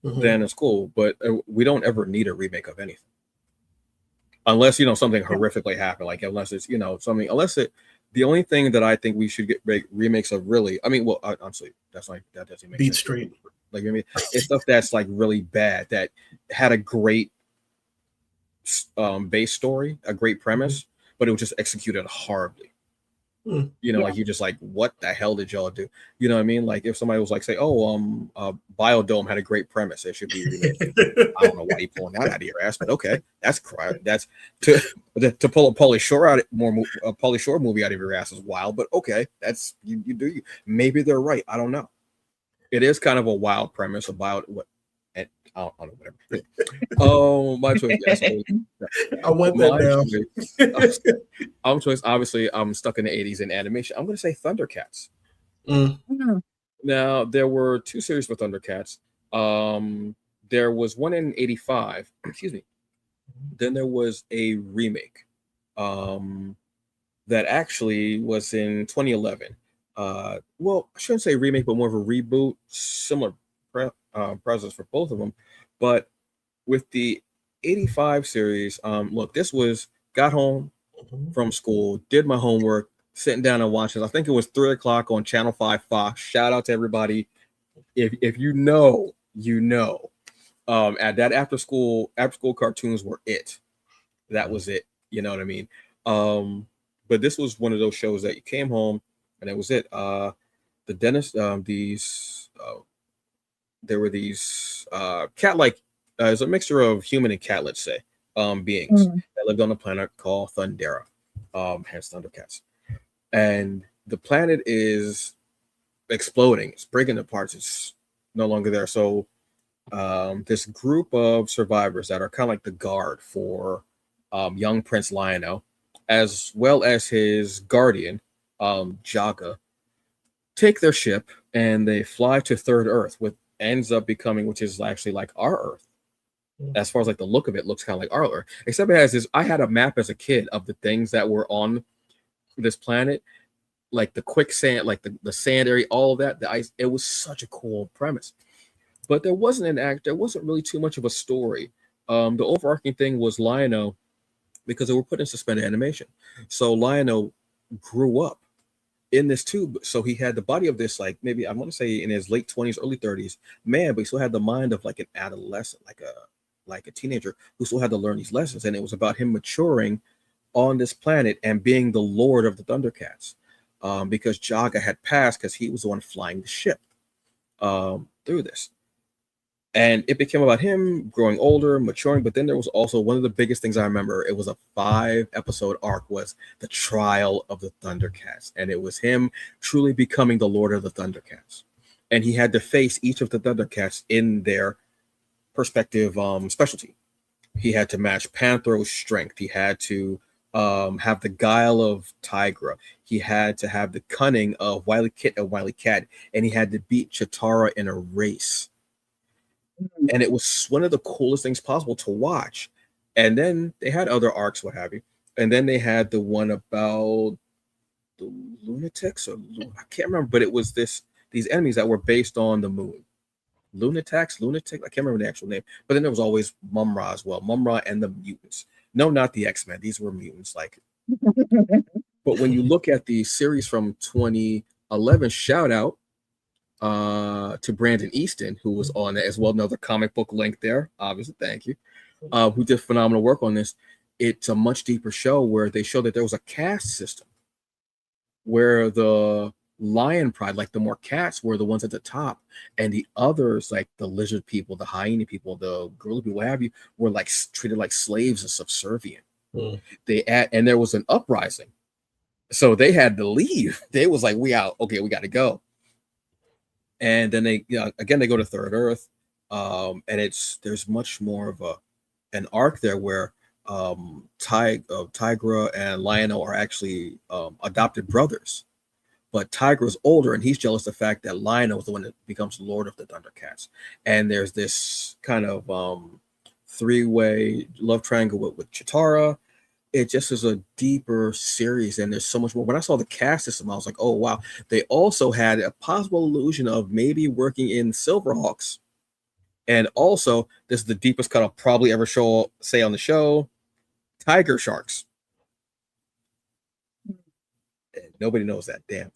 then it's cool. But we don't ever need a remake of anything, unless something horrifically happened. Like unless it's something. The only thing that I think we should get remakes of, really, I mean, well, honestly, that doesn't make Beat sense. Street. Like it's stuff that's like really bad, that had a great base story, a great premise, but it was just executed horribly. Like you just like, what the hell did y'all do? You know what I mean? Like if somebody was like, say, Biodome had a great premise, it should be remade. I don't know why you're pulling that out of your ass, but okay, that's to pull a Pauly Shore movie out of your ass is wild, but okay, that's you do you. Maybe they're right. I don't know. It is kind of a wild premise about what. I don't know, whatever. Oh, my choice. Yes, I want that now. Choice. Obviously, I'm stuck in the 80s in animation. I'm going to say Thundercats. Now, there were two series for Thundercats. There was one in 85. Excuse me. Then there was a remake that actually was in 2011. Well, I shouldn't say remake, but more of a reboot. Similar process for both of them. But with the 85 series, look, this was got home from school, did my homework, sitting down and watching. I think it was 3:00 on Channel 5 Fox. Shout out to everybody. If you know, at that after school cartoons were it. That was it. You know what I mean? But this was one of those shows that you came home and that was it. The dentist, there were these cat-like, it's a mixture of human and cat, let's say, beings that lived on a planet called Thundera, hence Thundercats. And the planet is exploding, it's breaking apart, it's no longer there. So this group of survivors that are kind of like the guard for young Prince Lion-O, as well as his guardian, Jaga, take their ship and they fly to Third Earth, which ends up becoming, which is actually like our Earth. As far as like the look of it, looks kind of like our Earth, except it has this. I had a map as a kid of the things that were on this planet, like the quicksand, like the sand area, all of that, the ice. It was such a cool premise, but there wasn't really too much of a story. The overarching thing was Lion-O, because they were put in suspended animation. So Lion-O grew up in this tube. So he had the body of this, like maybe I want to say in his late 20s, early 30s man, but he still had the mind of like an adolescent, like a teenager who still had to learn these lessons. And it was about him maturing on this planet and being the lord of the Thundercats, because Jaga had passed, because he was the one flying the ship through this. And it became about him growing older, maturing. But then there was also one of the biggest things I remember. It was a 5-episode arc, was the trial of the Thundercats. And it was him truly becoming the lord of the Thundercats. And he had to face each of the Thundercats in their perspective specialty. He had to match Panthro's strength. He had to have the guile of Tigra. He had to have the cunning of Wily Kit and Wily Cat. And he had to beat Chitara in a race. And it was one of the coolest things possible to watch. And then they had other arcs, what have you. And then they had the one about the lunatics, or I can't remember, but it was these enemies that were based on the moon. Lunatic, I can't remember the actual name. But then there was always Mumra as well. Mumra and the mutants. No, not the X-Men. These were mutants, like But when you look at the series from 2011, shout out to Brandon Easton, who was on it as well, another comic book link there, obviously, thank you, who did phenomenal work on this. It's a much deeper show where they show that there was a caste system where the lion pride, like the more cats, were the ones at the top, and the others, like the lizard people, the hyena people, the gorilla people, what have you, were like treated like slaves and subservient. And there was an uprising, so they had to leave. They was like, we out, okay, we got to go. And then they, again, they go to Third Earth, and there's much more of an arc there where Tigra and Lionel are actually adopted brothers, but Tigra's older, and he's jealous of the fact that Lionel is the one that becomes Lord of the Thundercats. And there's this kind of three-way love triangle with Chitara. It just is a deeper series, and there's so much more. When I saw the cast system, I was like, oh wow. They also had a possible illusion of maybe working in Silverhawks. And also, this is the deepest cut I'll probably ever say on the show, Tiger Sharks. And nobody knows that. Damn.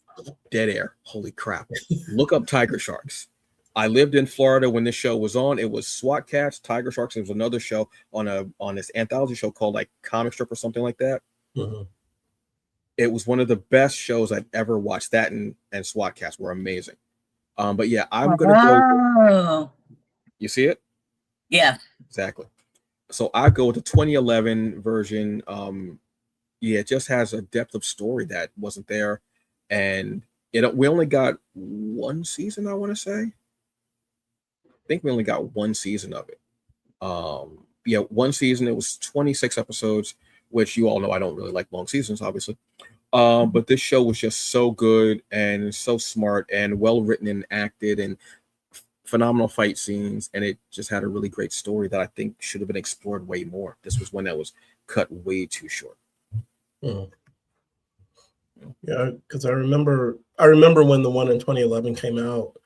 Dead air. Holy crap. Look up Tiger Sharks. I lived in Florida when this show was on. It was SWAT Cats, Tiger Sharks. It was another show on this anthology show called like Comic Strip or something like that. Mm-hmm. It was one of the best shows I'd ever watched. That and SWAT Cats were amazing. But yeah, I'm gonna go. You see it? Yeah. Exactly. So I go with the 2011 version. Yeah, it just has a depth of story that wasn't there, and we only got one season, I want to say. I think we only got one season of it. Yeah, one season. It was 26 episodes, which you all know I don't really like long seasons, obviously. But this show was just so good and so smart and well written and acted and phenomenal fight scenes, and it just had a really great story that I think should have been explored way more. This was one that was cut way too short. Yeah, because I remember when the one in 2011 came out,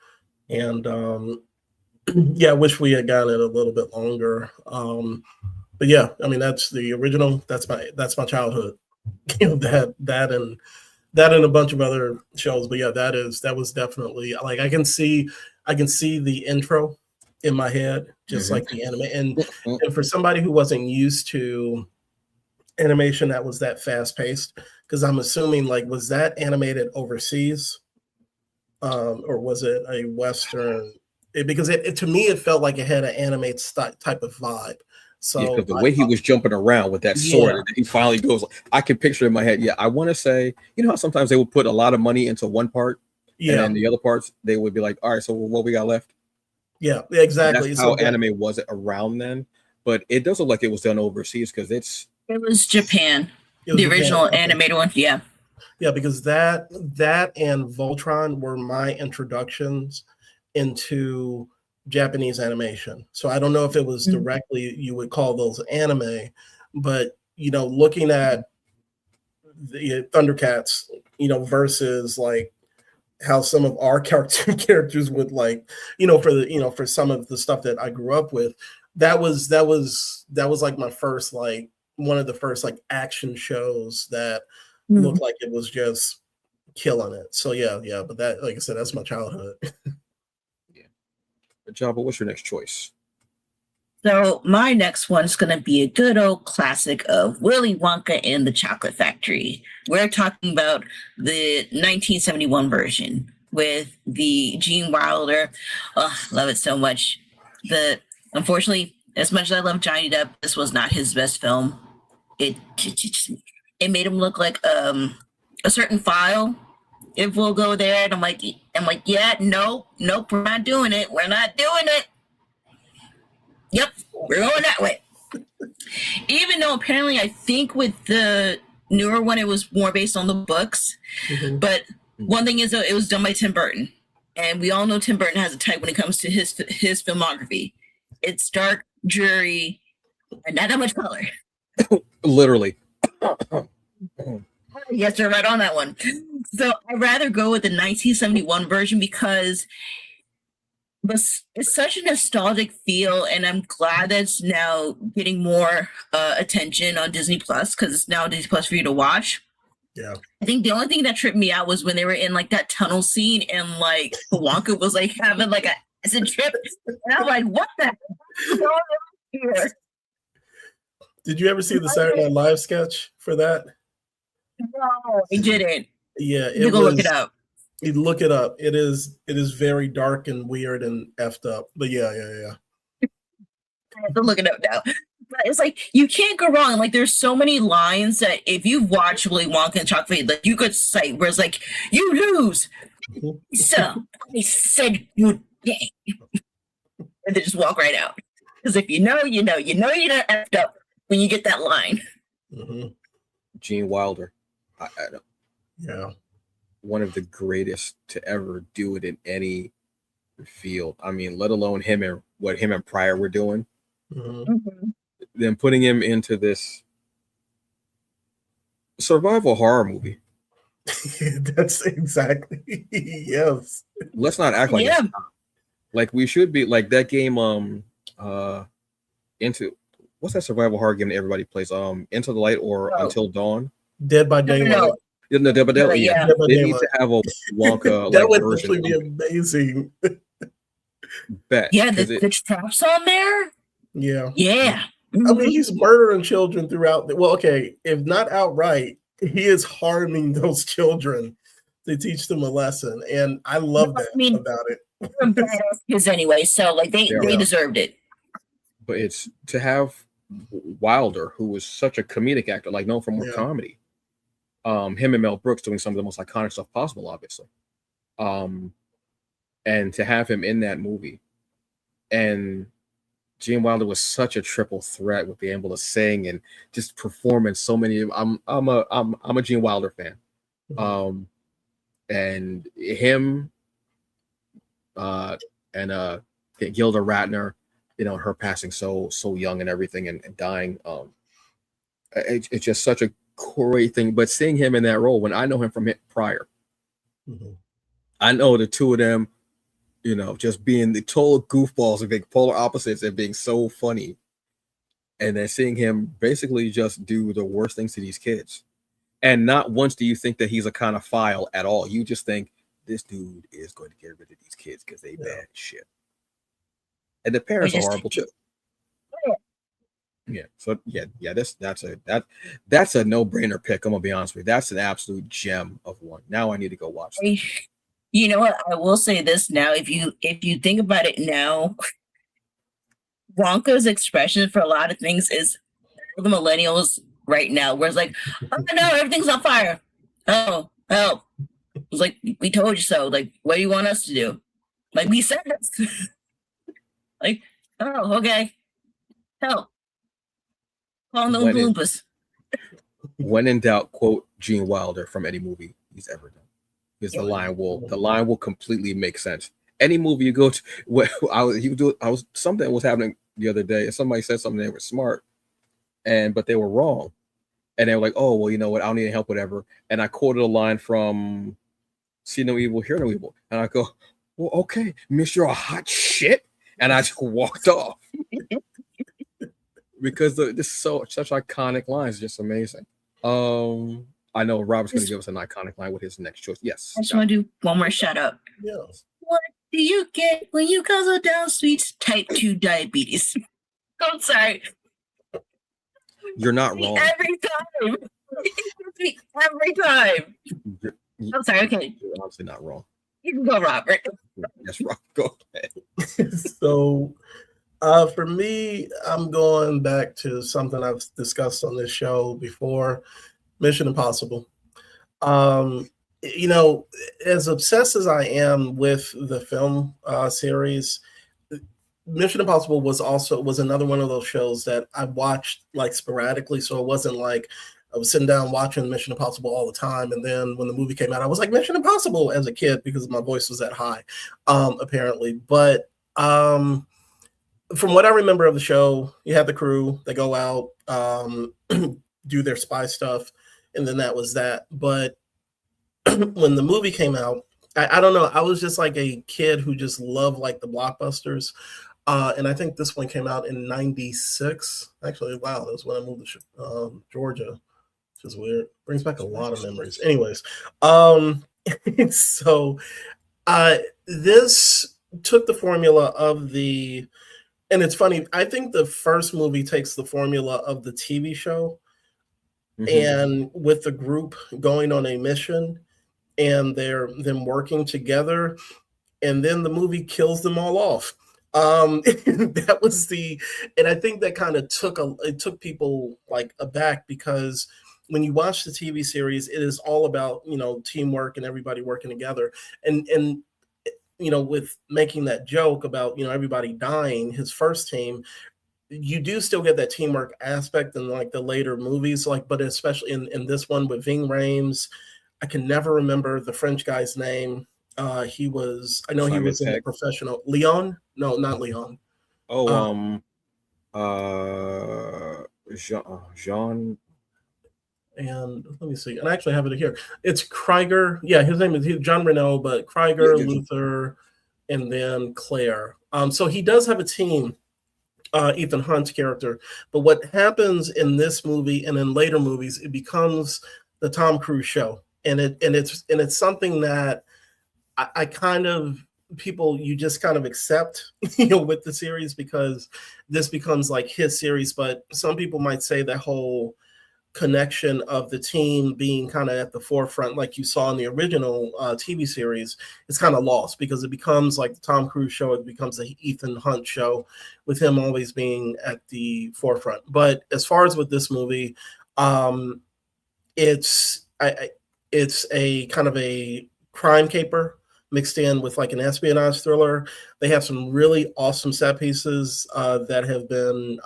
and yeah, I wish we had gotten it a little bit longer. But yeah, I mean that's the original. That's my childhood. That and a bunch of other shows. But yeah, that was definitely like I can see the intro in my head, just like the anime. And for somebody who wasn't used to animation that was that fast paced, because I'm assuming like was that animated overseas, or was it a Western? Because to me it felt like it had an anime type of vibe. So the way he was jumping around with that sword, and he finally goes, I can picture it in my head. Yeah, I want to say, how sometimes they would put a lot of money into one part, and then the other parts they would be like, all right, so what we got left? Yeah, exactly. That's how anime was around then, but it does look like it was done overseas because it was Japan. The original animated one, yeah. Yeah, because that and Voltron were my introductions into Japanese animation. So I don't know if it was directly you would call those anime, but looking at the Thundercats, versus like how some of our cartoon characters would like, for some of the stuff that I grew up with, that was like my first, like one of the first like action shows that looked like it was just killing it. So yeah, but that, like I said, that's my childhood. Good job. But what's your next choice? So my next one is going to be a good old classic of Willy Wonka and the Chocolate Factory. We're talking about the 1971 version with the Gene Wilder. Oh, love it so much. Unfortunately, as much as I love Johnny Depp, this was not his best film. It made him look like a certain file. If we'll go there, and I'm like, yeah, nope, we're not doing it. We're not doing it. Yep, we're going that way. Even though apparently I think with the newer one, it was more based on the books. But one thing is, though, it was done by Tim Burton. And we all know Tim Burton has a type when it comes to his filmography. It's dark, dreary, and not that much color. Literally. Yes, you're right on that one. So I'd rather go with the 1971 version because But it's such a nostalgic feel, and I'm glad that it's now getting more attention on Disney Plus because it's now Disney Plus for you to watch. Yeah. I think the only thing that tripped me out was when they were in like that tunnel scene and like Wonka was like having like a acid trip, and I'm like, what the hell is going on here? Did you ever see the Saturday Night Live sketch for that? No, I didn't. Yeah, You it go was. look it up. You look it up. It is very dark and weird and effed up. But yeah. I have to look it up now. But it's like you can't go wrong. Like there's so many lines that if you watch Willy Wonka and Chocolate Factory, like you could cite where it's like, you lose. So I said you did. And they just walk right out. Because if you know, you know. You know you're not effed up when you get that line. Mm-hmm. Gene Wilder, Yeah. one of the greatest to ever do it in any field. I mean, let alone him and what him and Pryor were doing. Mm-hmm. Then putting him into this survival horror movie. That's exactly yes. Let's not act like Yeah. it's not. Like we should be like that game. Into what's that survival horror game that everybody plays? Into the Light or Until Dawn. Dead by Daylight. No. Yeah, no, but Yeah. yeah, Dead by they need Daylight. to have a Wonka That like would version. actually be amazing. Bet. Yeah, 'cause the traps on there. Yeah. Yeah. I mean, he's murdering children throughout. Well, okay, if not outright, he is harming those children to teach them a lesson, and I love that about it. They're badass kids anyway, so like they deserved it. But it's to have Wilder, who was such a comedic actor, like known for more comedy. Him and Mel Brooks doing some of the most iconic stuff possible, obviously. And to have him in that movie, and Gene Wilder was such a triple threat with being able to sing and just perform in so many. I'm a Gene Wilder fan, and him, and Gilda Radner, you know, her passing so young and everything and dying. It's just such a great thing. But seeing him in that role, when I know him from prior, I know the two of them, you know, just being the total goofballs and being polar opposites and being so funny. And then seeing him basically just do the worst things to these kids. And not once do you think that he's a kind of file at all. You just think this dude is going to get rid of these kids because they bad shit. And the parents are horrible too. Yeah. So that's a no-brainer pick. I'm gonna be honest with you. That's an absolute gem of one. Now I need to go watch that. You know what? I will say this now. If you think about it now, Wonka's expression for a lot of things is the millennials right now, where it's like, oh no, everything's on fire. Oh, help. It's like, we told you so. Like, what do you want us to do? Like, we said this. Like, oh, okay. Help. Call the Oompa Loompas. When in doubt, quote Gene Wilder from any movie he's ever done. Because the line will completely make sense. Any movie you go to, something was happening the other day, and somebody said something they were smart, but they were wrong, and they were like, "Oh, well, you know what? I don't need help, whatever." And I quoted a line from "See No Evil, Hear No Evil," and I go, "Well, okay, miss, you're a hot shit," and I just walked off because this such iconic lines, just amazing. I know Robert's going to give us an iconic line with his next choice. Yes. I just want to do one more shout out. Yes. What do you get when you guzzle down sweets? Type 2 diabetes. I'm sorry. You're not wrong. Every time. Every time. I'm sorry. Okay. You're honestly not wrong. You can go, Robert. Yes, Rob. Go ahead. So, for me, I'm going back to something I've discussed on this show before. Mission Impossible. You know, as obsessed as I am with the film series, Mission Impossible was another one of those shows that I watched like sporadically. So it wasn't like I was sitting down watching Mission Impossible all the time. And then when the movie came out, I was like Mission Impossible as a kid because my voice was that high, apparently. But from what I remember of the show, you have the crew, they go out, do their spy stuff. And then that was that. But when the movie came out, I don't know. I was just like a kid who just loved like the blockbusters. And I think this one came out in '96. Actually, wow, that was when I moved to Georgia, which is weird. Brings back a lot of memories. Anyways, so this took the formula of the, and it's funny. I think the first movie takes the formula of the TV show, and with the group going on a mission, and they're them working together, and then the movie kills them all off. That was the, and I think that kind of took people like aback, because when you watch the TV series, it is all about, you know, teamwork and everybody working together, and you know, with making that joke about, you know, everybody dying, his first team, you do still get that teamwork aspect in like the later movies, like, but especially in this one with Ving Rhames. I can never remember the French guy's name. He was, I know he Simon was in the Pegg. professional. Leon? No, not Leon. Oh, Jean. And let me see. And I actually have it here. It's Krieger. Yeah, his name is John Renault, but Krieger, Luther, and then Claire. So he does have a team, Ethan Hunt's character. But what happens in this movie and in later movies, it becomes the Tom Cruise show, and it's something that I kind of, people, you just kind of accept, you know, with the series, because this becomes like his series. But some people might say that whole connection of the team being kind of at the forefront, like you saw in the original TV series, is kind of lost, because it becomes like the Tom Cruise show. It becomes the Ethan Hunt show, with him always being at the forefront. But as far as with this movie, it's it's a kind of a crime caper mixed in with like an espionage thriller. They have some really awesome set pieces that have been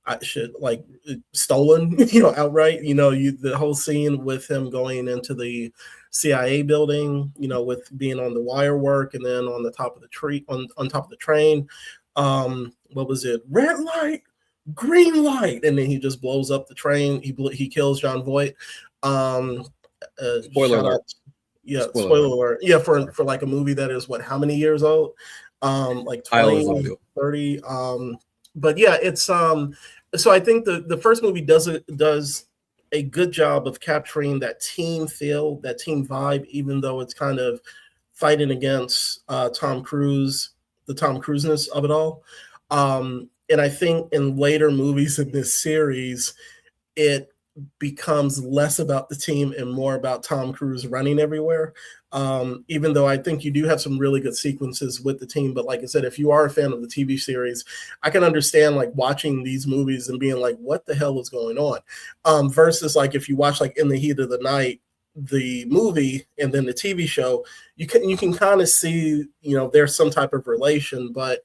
I should like stolen, you know, outright. You know, the whole scene with him going into the CIA building, you know, with being on the wire work, and then on the top of the tree, on top of the train. What was it? Red light, green light, and then he just blows up the train. He kills John Voight. Spoiler alert. Yeah, spoiler alert. Yeah, for like a movie that is what, how many years old? Like 20, 30. But yeah, it's so I think the first movie does a good job of capturing that team feel, that team vibe, even though it's kind of fighting against Tom Cruise, the Tom Cruiseness of it all. And I think in later movies in this series, it becomes less about the team and more about Tom Cruise running everywhere. Even though I think you do have some really good sequences with the team. But like I said, if you are a fan of the TV series, I can understand like watching these movies and being like, what the hell is going on? Versus like if you watch like In the Heat of the Night, the movie, and then the TV show, you can kind of see, you know, there's some type of relation. But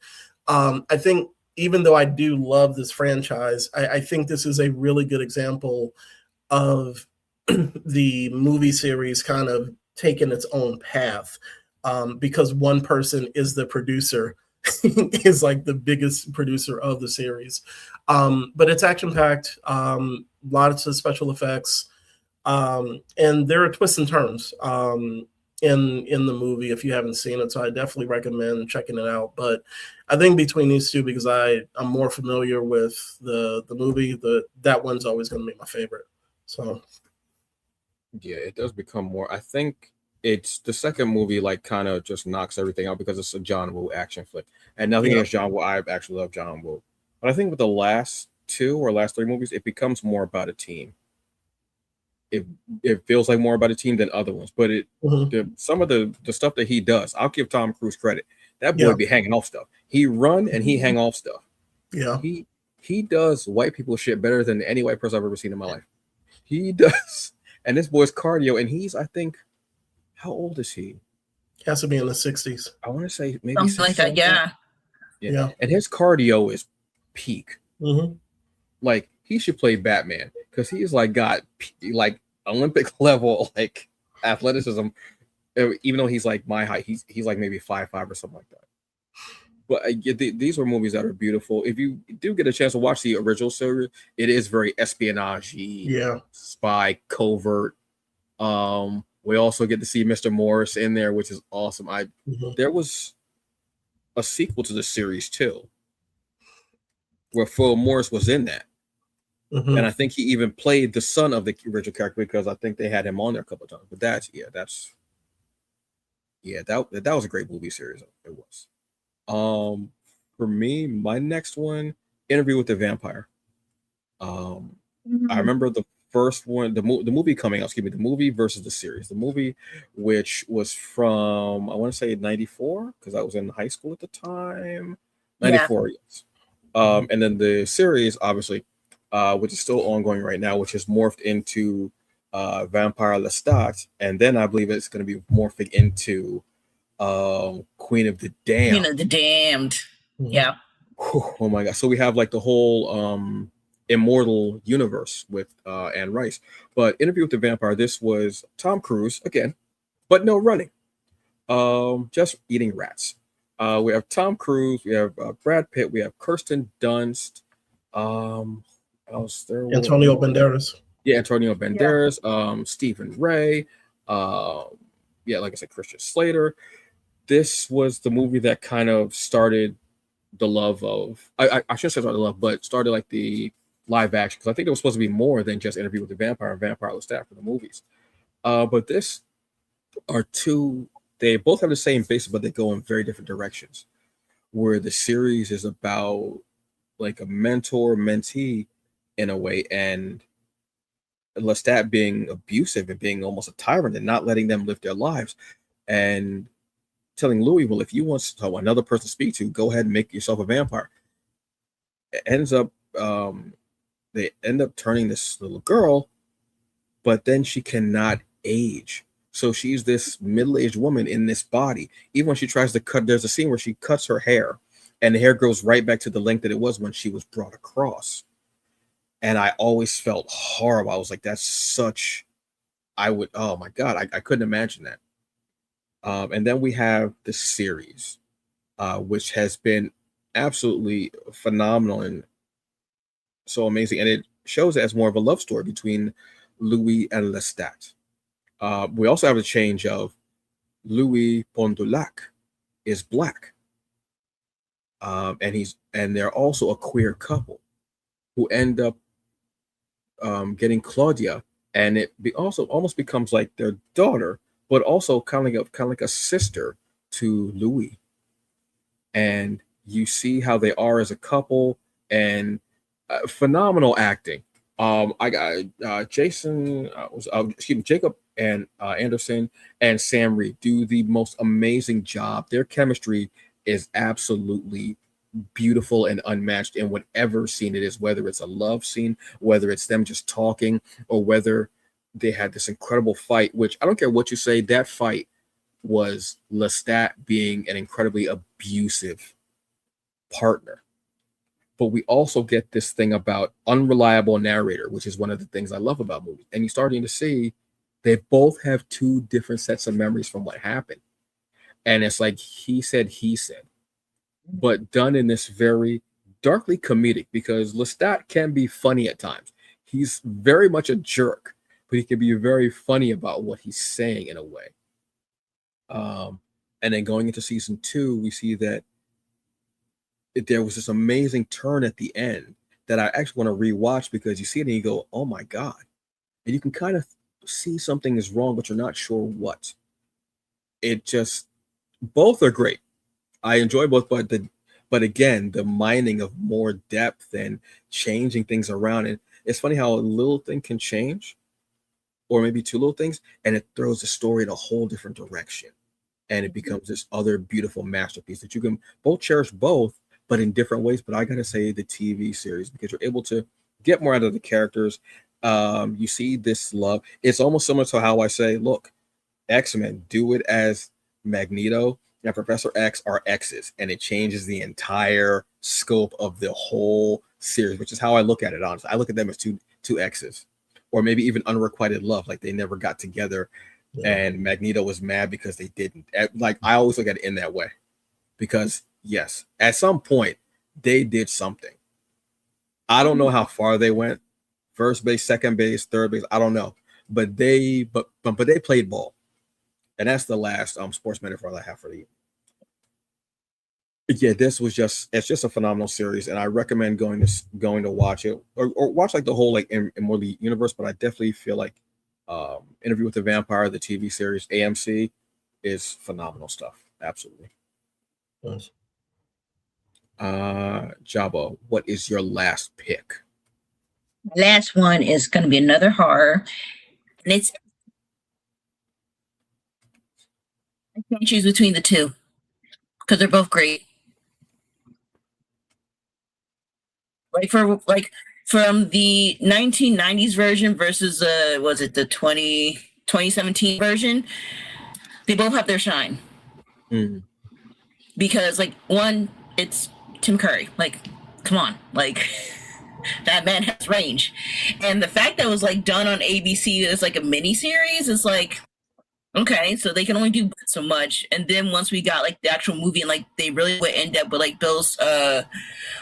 I think even though I do love this franchise, I think this is a really good example of the movie series kind of taking its own path, because one person is the producer, is like the biggest producer of the series. But it's action packed, lots of special effects, and there are twists and turns in the movie if you haven't seen it. So I definitely recommend checking it out. But I think between these two, because I'm more familiar with the movie, that one's always going to be my favorite. So yeah, it does become more. I think it's the second movie like kind of just knocks everything out because it's a John Woo action flick, and nothing against John Woo. I actually love John Woo, but I think with the last two or last three movies, it becomes more about a team. It feels like more about a team than other ones, but some of the stuff that he does, I'll give Tom Cruise credit. That boy be hanging off stuff. He run and he hang off stuff. Yeah, he does white people shit better than any white person I've ever seen in my life. He does, and this boy's cardio, and he's, I think, how old is he? Has to be in the 60s. I want to say maybe something like that. Yeah. And his cardio is peak. Like he should play Batman because he's like got like Olympic level like athleticism. Even though he's like my height, he's like maybe 5'5" or something like that. But these were movies that are beautiful. If you do get a chance to watch the original series, it is very espionage-y, spy, covert. We also get to see Mr. Morris in there, which is awesome. Mhm. There was a sequel to the series too, where Phil Morris was in that. And Mhm. I think he even played the son of the original character because I think they had him on there a couple of times. But that was a great movie series. It was. For me, my next one, Interview with the Vampire. I remember the first one, the movie coming out. Excuse me, the movie versus the series. The movie, which was from I want to say '94 because I was in high school at the time. Yeah. '94, yes. And then the series, obviously, which is still ongoing right now, which has morphed into Vampire Lestat, and then I believe it's going to be morphing into Queen of the Damned. The Damned. Yeah. Oh my god! So we have like the whole immortal universe with Anne Rice. But Interview with the Vampire, this was Tom Cruise again, but no running. Just eating rats. We have Tom Cruise, we have Brad Pitt, we have Kirsten Dunst. Else there was Antonio Banderas. Yeah, Antonio Banderas, Stephen Ray, yeah, like I said, Christian Slater. This was the movie that kind of started the love of I shouldn't say started the love, but started like the live action because I think there was supposed to be more than just Interview with the Vampire and Vampire Lestat for the movies. But this are two. They both have the same basis, but they go in very different directions. Where the series is about like a mentor mentee in a way, and Lestat being abusive and being almost a tyrant and not letting them live their lives, and telling Louis, well, if you want another person to speak to, go ahead and make yourself a vampire. It ends up they end up turning this little girl, but then she cannot age. So she's this middle-aged woman in this body. Even when she tries to cut, there's a scene where she cuts her hair and the hair grows right back to the length that it was when she was brought across. And I always felt horrible. I was like, that's such, oh my God, I couldn't imagine that. And then we have the series, which has been absolutely phenomenal and so amazing. And it shows it as more of a love story between Louis and Lestat. We also have a change of Louis Pondulac is black. And they're also a queer couple who end up getting Claudia, and also almost becomes like their daughter, but also kind of like a sister to Louis. And you see how they are as a couple, and phenomenal acting. I got Jacob and Anderson and Sam Reed do the most amazing job. Their chemistry is absolutely beautiful and unmatched in whatever scene it is, whether it's a love scene, whether it's them just talking, or whether they had this incredible fight, which I don't care what you say, that fight was Lestat being an incredibly abusive partner. But we also get this thing about unreliable narrator, which is one of the things I love about movies. And you're starting to see they both have two different sets of memories from what happened. And it's like he said, but done in this very darkly comedic, because Lestat can be funny at times. He's very much a jerk, but he can be very funny about what he's saying in a way. And then going into season 2, we see that there was this amazing turn at the end that I actually want to rewatch, because you see it and you go, oh my God. And you can kind of see something is wrong, but you're not sure what. Both are great. I enjoy both, but again, the mining of more depth and changing things around. And it's funny how a little thing can change, or maybe two little things, and it throws the story in a whole different direction. And it becomes this other beautiful masterpiece that you can both cherish both, but in different ways. But I gotta say the TV series, because you're able to get more out of the characters. You see this love. It's almost similar to how I say, look, X-Men, do it as Magneto and Professor X are X's, and it changes the entire scope of the whole series, which is how I look at it, honestly. I look at them as two X's, or maybe even unrequited love, like they never got together. Yeah. And Magneto was mad because they didn't. Like, I always look at it in that way, because yes, at some point they did something. I don't know how far they went, first base, second base, third base, I don't know. but they played ball, and that's the last sports metaphor I have for you. Yeah, it's just a phenomenal series, and I recommend going to watch it or watch like the whole like in more the universe. But I definitely feel like Interview with the Vampire, the TV series AMC, is phenomenal stuff. Absolutely. Yes. Jabba, what is your last pick? Last one is going to be another horror, and it's I can't choose between the two because they're both great. Like from the 1990s version versus was it the 2017 version? They both have their shine. Mm. Because like one, it's Tim Curry. Like, come on, like that man has range, and the fact that it was like done on ABC as like a mini series is like okay, so they can only do so much. And then once we got like the actual movie and like they really went in depth with like Bill's what's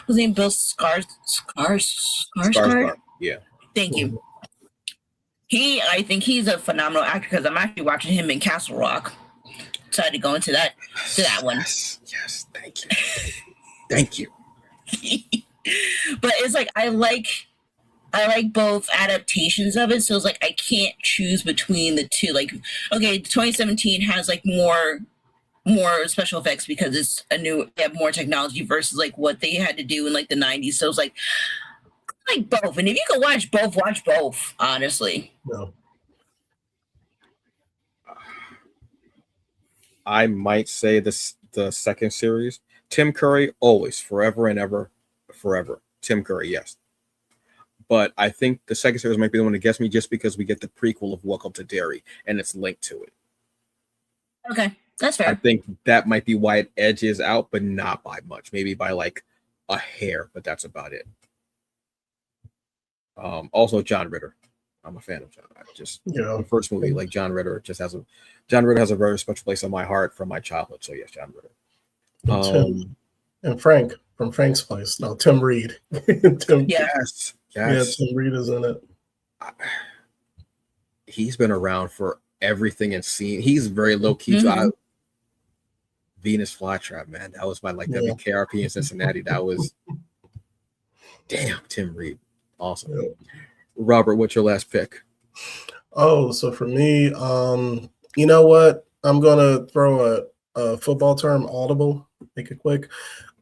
his name? Bill Skarsgård. Yeah. Thank you. I think he's a phenomenal actor because I'm actually watching him in Castle Rock. Decided to go into that one. Yes, thank you. Thank you. But it's like I like both adaptations of it, so it's like I can't choose between the two. Like, okay, 2017 has like more special effects because it's they have more technology versus like what they had to do in like the 90s. So it's like both. And if you can watch both, honestly. No. I might say the second series. Tim Curry, always, forever and ever, forever. Tim Curry, yes. But I think the second series might be the one that gets me just because we get the prequel of Welcome to Derry and it's linked to it. Okay, that's fair. I think that might be why it edges out, but not by much. Maybe by like a hair, but that's about it. Also, John Ritter. I'm a fan of John. The first movie, like John Ritter, John Ritter has a very special place in my heart from my childhood. So yes, John Ritter. And Frank from Frank's Place. No, Tim Reed. Yes. Yeah, Tim Reed is in it. He's been around for everything and seen. He's very low key. Mm-hmm. Venus Flytrap, man. That was my WKRP in Cincinnati. That was damn Tim Reed. Awesome. Yeah. Robert, what's your last pick? Oh, so for me, you know what? I'm gonna throw a football term, audible. Make it quick.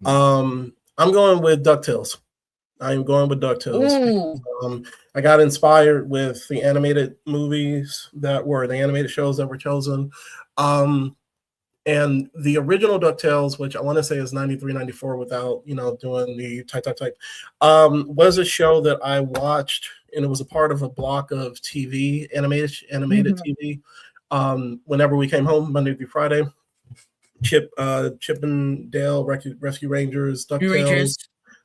I'm going with DuckTales. I'm going with DuckTales. I got inspired with the animated movies the animated shows that were chosen. And the original DuckTales, which I want to say is 93, 94 without, doing the type, was a show that I watched, and it was a part of a block of TV, animated TV. Whenever we came home, Monday through Friday, Chip and Dale, Rescue Rangers, DuckTales,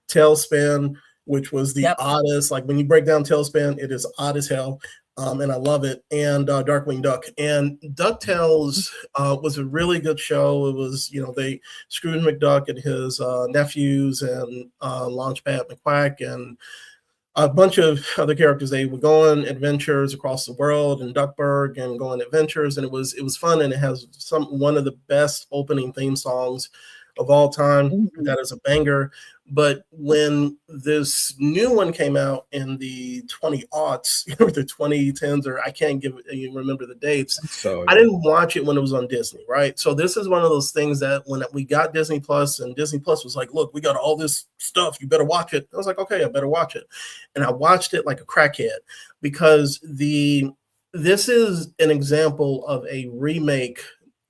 Tailspin, which was the oddest. Like when you break down Tailspin, it is odd as hell. And I love it. And Darkwing Duck. And DuckTales was a really good show. It was, Scrooge McDuck and his nephews and Launchpad McQuack and a bunch of other characters. They would go on adventures across the world in Duckburg and go on adventures. And it was fun. And it has one of the best opening theme songs of all time. Mm-hmm. That is a banger. But when this new one came out in the 20-aughts, or the 2010s, or I can't remember the dates. So I didn't watch it when it was on Disney, right? So this is one of those things that when we got Disney Plus, and Disney Plus was like, look, we got all this stuff, you better watch it. I was like, okay, I better watch it. And I watched it like a crackhead because this is an example of a remake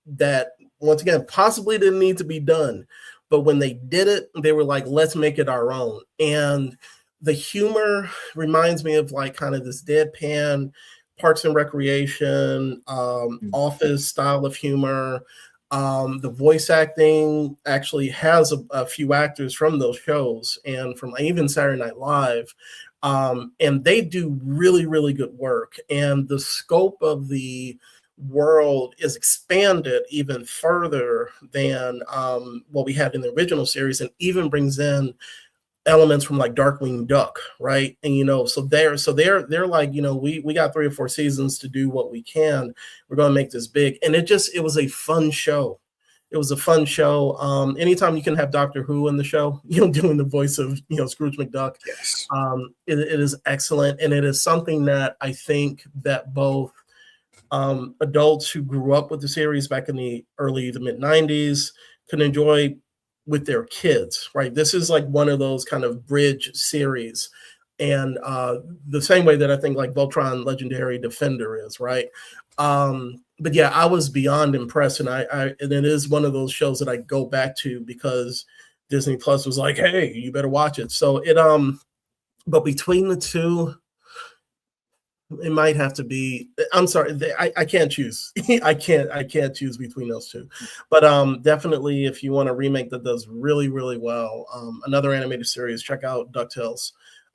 that, once again, possibly didn't need to be done. But when they did it, they were like, let's make it our own. And the humor reminds me of like kind of this deadpan Parks and Recreation, Office style of humor. The voice acting actually has a few actors from those shows and from even Saturday Night Live. And they do really, really good work. And the scope of the world is expanded even further than what we had in the original series, and even brings in elements from like Darkwing Duck, right? And so they're like, we got 3 or 4 seasons to do what we can. We're going to make this big, and it was a fun show. It was a fun show. Anytime you can have Doctor Who in the show, doing the voice of Scrooge McDuck, Yes. it is excellent, and it is something that I think that both adults who grew up with the series back in the early to mid 90s can enjoy with their kids, right? This is like one of those kind of bridge series. And the same way that I think like Voltron Legendary Defender is, right? But yeah, I was beyond impressed. And and it is one of those shows that I go back to because Disney Plus was like, hey, you better watch it. So but between the two, it might have to be. I'm sorry, I can't choose. I can't choose between those two. But definitely, if you want a remake that does really, really well, another animated series, check out DuckTales.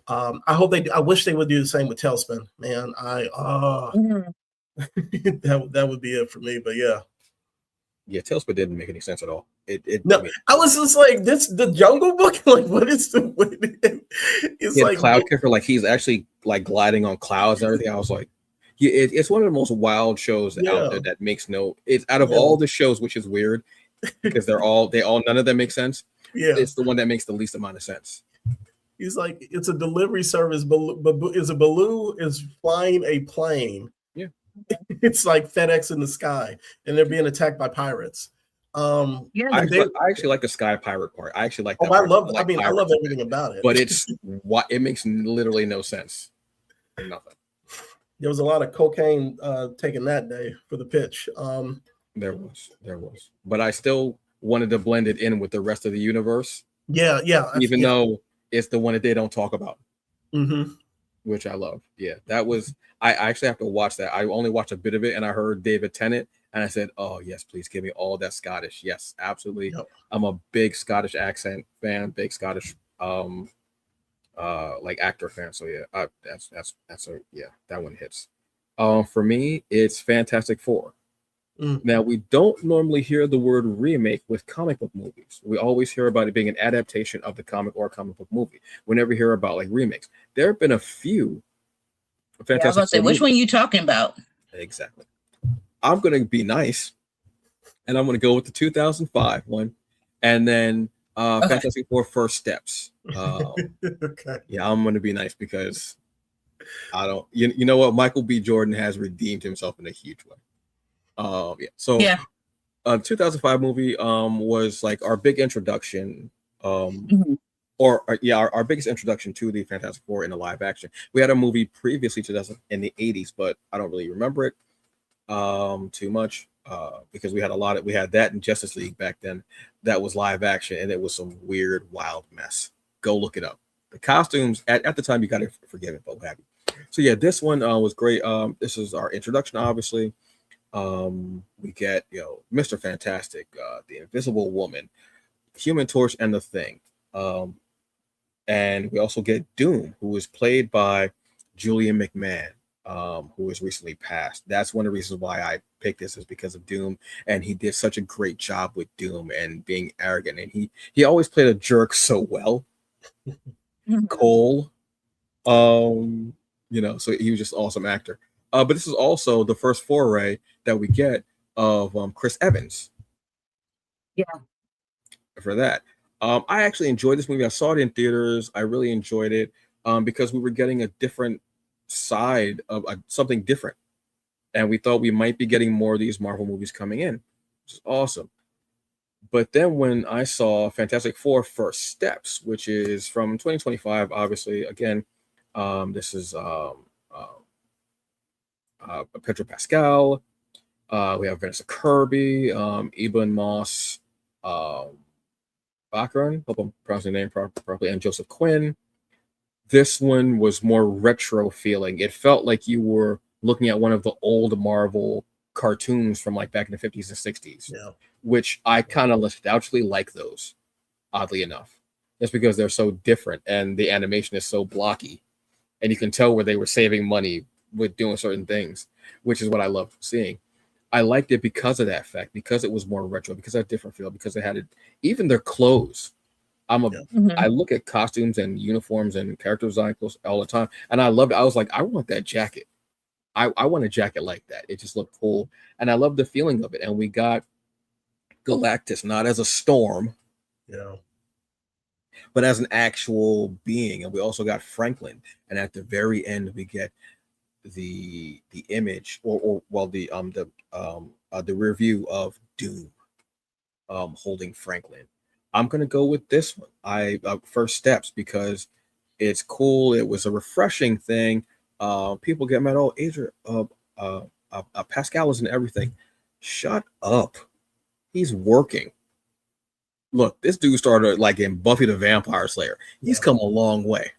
I wish they would do the same with Tailspin. Man, that would be it for me. But yeah. Yeah, Tailspin didn't make any sense at all. No, I was just like, this the Jungle Book. Like, what is the? It's like Cloud Kicker, like he's actually like gliding on clouds and everything. I was like, yeah, it's one of the most wild shows out there that makes no. It's out of all the shows, which is weird because they all none of them make sense. Yeah, it's the one that makes the least amount of sense. He's like, it's a delivery service, but Baloo is flying a plane. Yeah, it's like FedEx in the sky, and they're being attacked by pirates. I actually like the Sky Pirate part. I actually like that. I love everything about it. But it makes literally no sense. Nothing. There was a lot of cocaine taken that day for the pitch. There was, but I still wanted to blend it in with the rest of the universe. Yeah. Even though it's the one that they don't talk about, mm-hmm. which I love. Yeah, that was. I actually have to watch that. I only watched a bit of it, and I heard David Tennant. And I said, "Oh yes, please give me all that Scottish." Yes, absolutely. Yep. I'm a big Scottish accent fan, big Scottish like actor fan. So yeah, that one hits. For me, it's Fantastic Four. Now we don't normally hear the word remake with comic book movies. We always hear about it being an adaptation of the comic or comic book movie. We never hear about like remakes. There have been a few. Fantastic I was about to say, which one are you talking about? Exactly. I'm going to be nice, and I'm going to go with the 2005 one, and then Fantastic Four First Steps. Okay. Yeah, I'm going to be nice because I don't. You know what? Michael B. Jordan has redeemed himself in a huge way. So 2005 movie was like our big introduction. Our biggest introduction to the Fantastic Four in a live action. We had a movie previously to that in the 80s, but I don't really remember it too much because we had that in Justice League back then that was live action, and it was some weird wild mess. Go look it up. The costumes at the time, you got to forgive it, but what have you. So yeah, this one was great. This is our introduction, obviously. We get Mr. Fantastic, the Invisible Woman, Human Torch, and the Thing. And we also get Doom, who is played by Julian McMahon, who has recently passed. That's one of the reasons why I picked this is because of Doom, and he did such a great job with Doom and being arrogant, and he always played a jerk so well. Cole, so he was just an awesome actor. But this is also the first foray that we get of Chris Evans. Yeah. For that. I actually enjoyed this movie. I saw it in theaters. I really enjoyed it because we were getting a different side of something different. And we thought we might be getting more of these Marvel movies coming in, which is awesome. But then when I saw Fantastic Four First Steps, which is from 2025, obviously, again, this is Pedro Pascal. We have Vanessa Kirby, Eben Moss, Baccarin, hope I'm pronouncing the name properly, and Joseph Quinn. This one was more retro feeling. It felt like you were looking at one of the old Marvel cartoons from like back in the 50s and 60s, which I kind of nostalgically like those, oddly enough. Just because they're so different and the animation is so blocky. And you can tell where they were saving money with doing certain things, which is what I love seeing. I liked it because of that fact, because it was more retro, because of that different feel, because they had it, even their clothes I look at costumes and uniforms and character design all the time, and I loved it. I was like, I want that jacket. I want a jacket like that. It just looked cool, and I love the feeling of it. And we got Galactus not as a storm, but as an actual being, and we also got Franklin. And at the very end, we get the image, or the review of Doom holding Franklin. I'm gonna go with this one. First Steps, because it's cool. It was a refreshing thing. People get mad. Oh, Adrian, Pascal isn't everything. Shut up. He's working. Look, this dude started like in Buffy the Vampire Slayer. He's come a long way.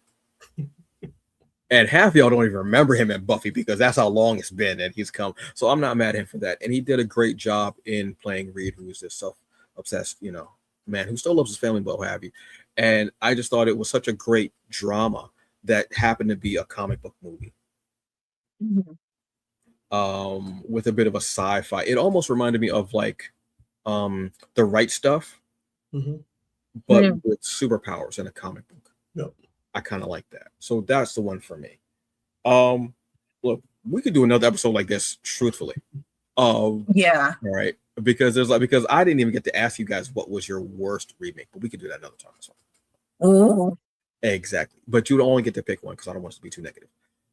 And half of y'all don't even remember him in Buffy because that's how long it's been and he's come. So I'm not mad at him for that. And he did a great job in playing Reed, who's this self-obsessed, man who still loves his family, but what have you. And I just thought it was such a great drama that happened to be a comic book movie. With a bit of a sci-fi. It almost reminded me of like The Right Stuff, but with superpowers in a comic book. Yep. I kind of like that. So that's the one for me. Look, we could do another episode like this, truthfully. Yeah. All right. Because because I didn't even get to ask you guys what was your worst remake, but we could do that another time as well. Oh. Exactly. But you'd only get to pick one because I don't want it to be too negative.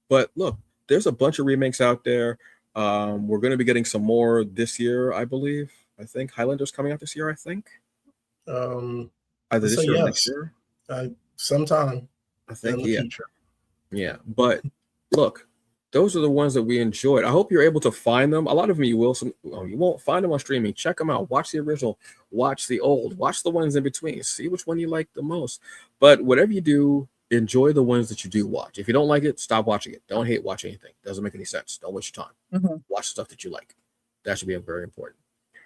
But look, there's a bunch of remakes out there. We're going to be getting some more this year, I believe. I think Highlander's coming out this year, I think. Either this year or next year. Sometime. I think, yeah. But look, those are the ones that we enjoyed. I hope you're able to find them. A lot of them you will. You won't find them on streaming. Check them out. Watch the original. Watch the old. Watch the ones in between. See which one you like the most. But whatever you do, enjoy the ones that you do watch. If you don't like it, stop watching it. Don't hate watching anything. Doesn't make any sense. Don't waste your time. Watch stuff that you like. That should be very important.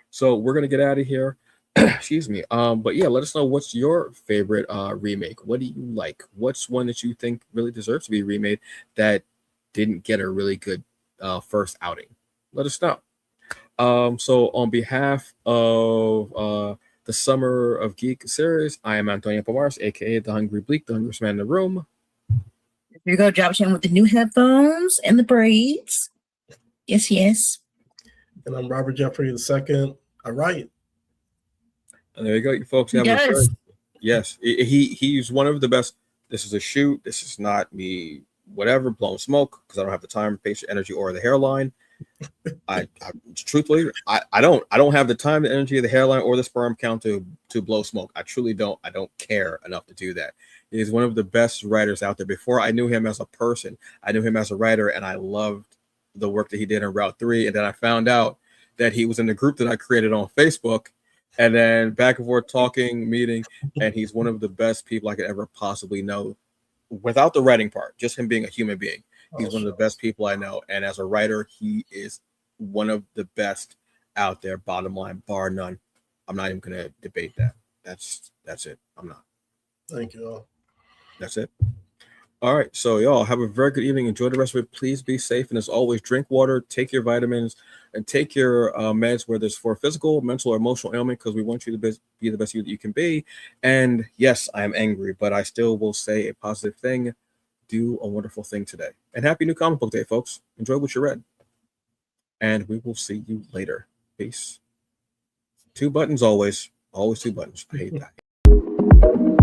So we're gonna get out of here. Excuse me. But yeah, let us know what's your favorite remake. What do you like? What's one that you think really deserves to be remade that didn't get a really good first outing? Let us know. So on behalf of the Summer of Geek series, I am Antonio Pomares, aka the Hungry Bleak, the hungriest man in the room. Here you go, Job Shannon with the new headphones and the braids. Yes. And I'm Robert Jeffrey II. All right. And there you go, you folks. Yes, he's one of the best. This is a shoot. This is not me, whatever, blowing smoke because I don't have the time, patience, energy, or the hairline. I truthfully, I don't have the time, the energy, the hairline, or the sperm count to blow smoke. I truly don't. I don't care enough to do that. He's one of the best writers out there. Before I knew him as a person, I knew him as a writer, and I loved the work that he did in Route 3. And then I found out that he was in the group that I created on Facebook. And then back and forth talking, meeting, and he's one of the best people I could ever possibly know without the writing part, just him being a human being. He's one of the best people I know. And as a writer, he is one of the best out there, bottom line, bar none. I'm not even going to debate that. That's it. I'm not. Thank you all. That's it. All right. So y'all have a very good evening. Enjoy the rest of it. Please be safe. And as always, drink water, take your vitamins, and take your meds, whether it's for physical, mental, or emotional ailment, because we want you to be the best you that you can be. And yes, I am angry, but I still will say a positive thing. Do a wonderful thing today. And happy new comic book day, folks. Enjoy what you read. And we will see you later. Peace. 2 buttons always. Always 2 buttons. I hate that.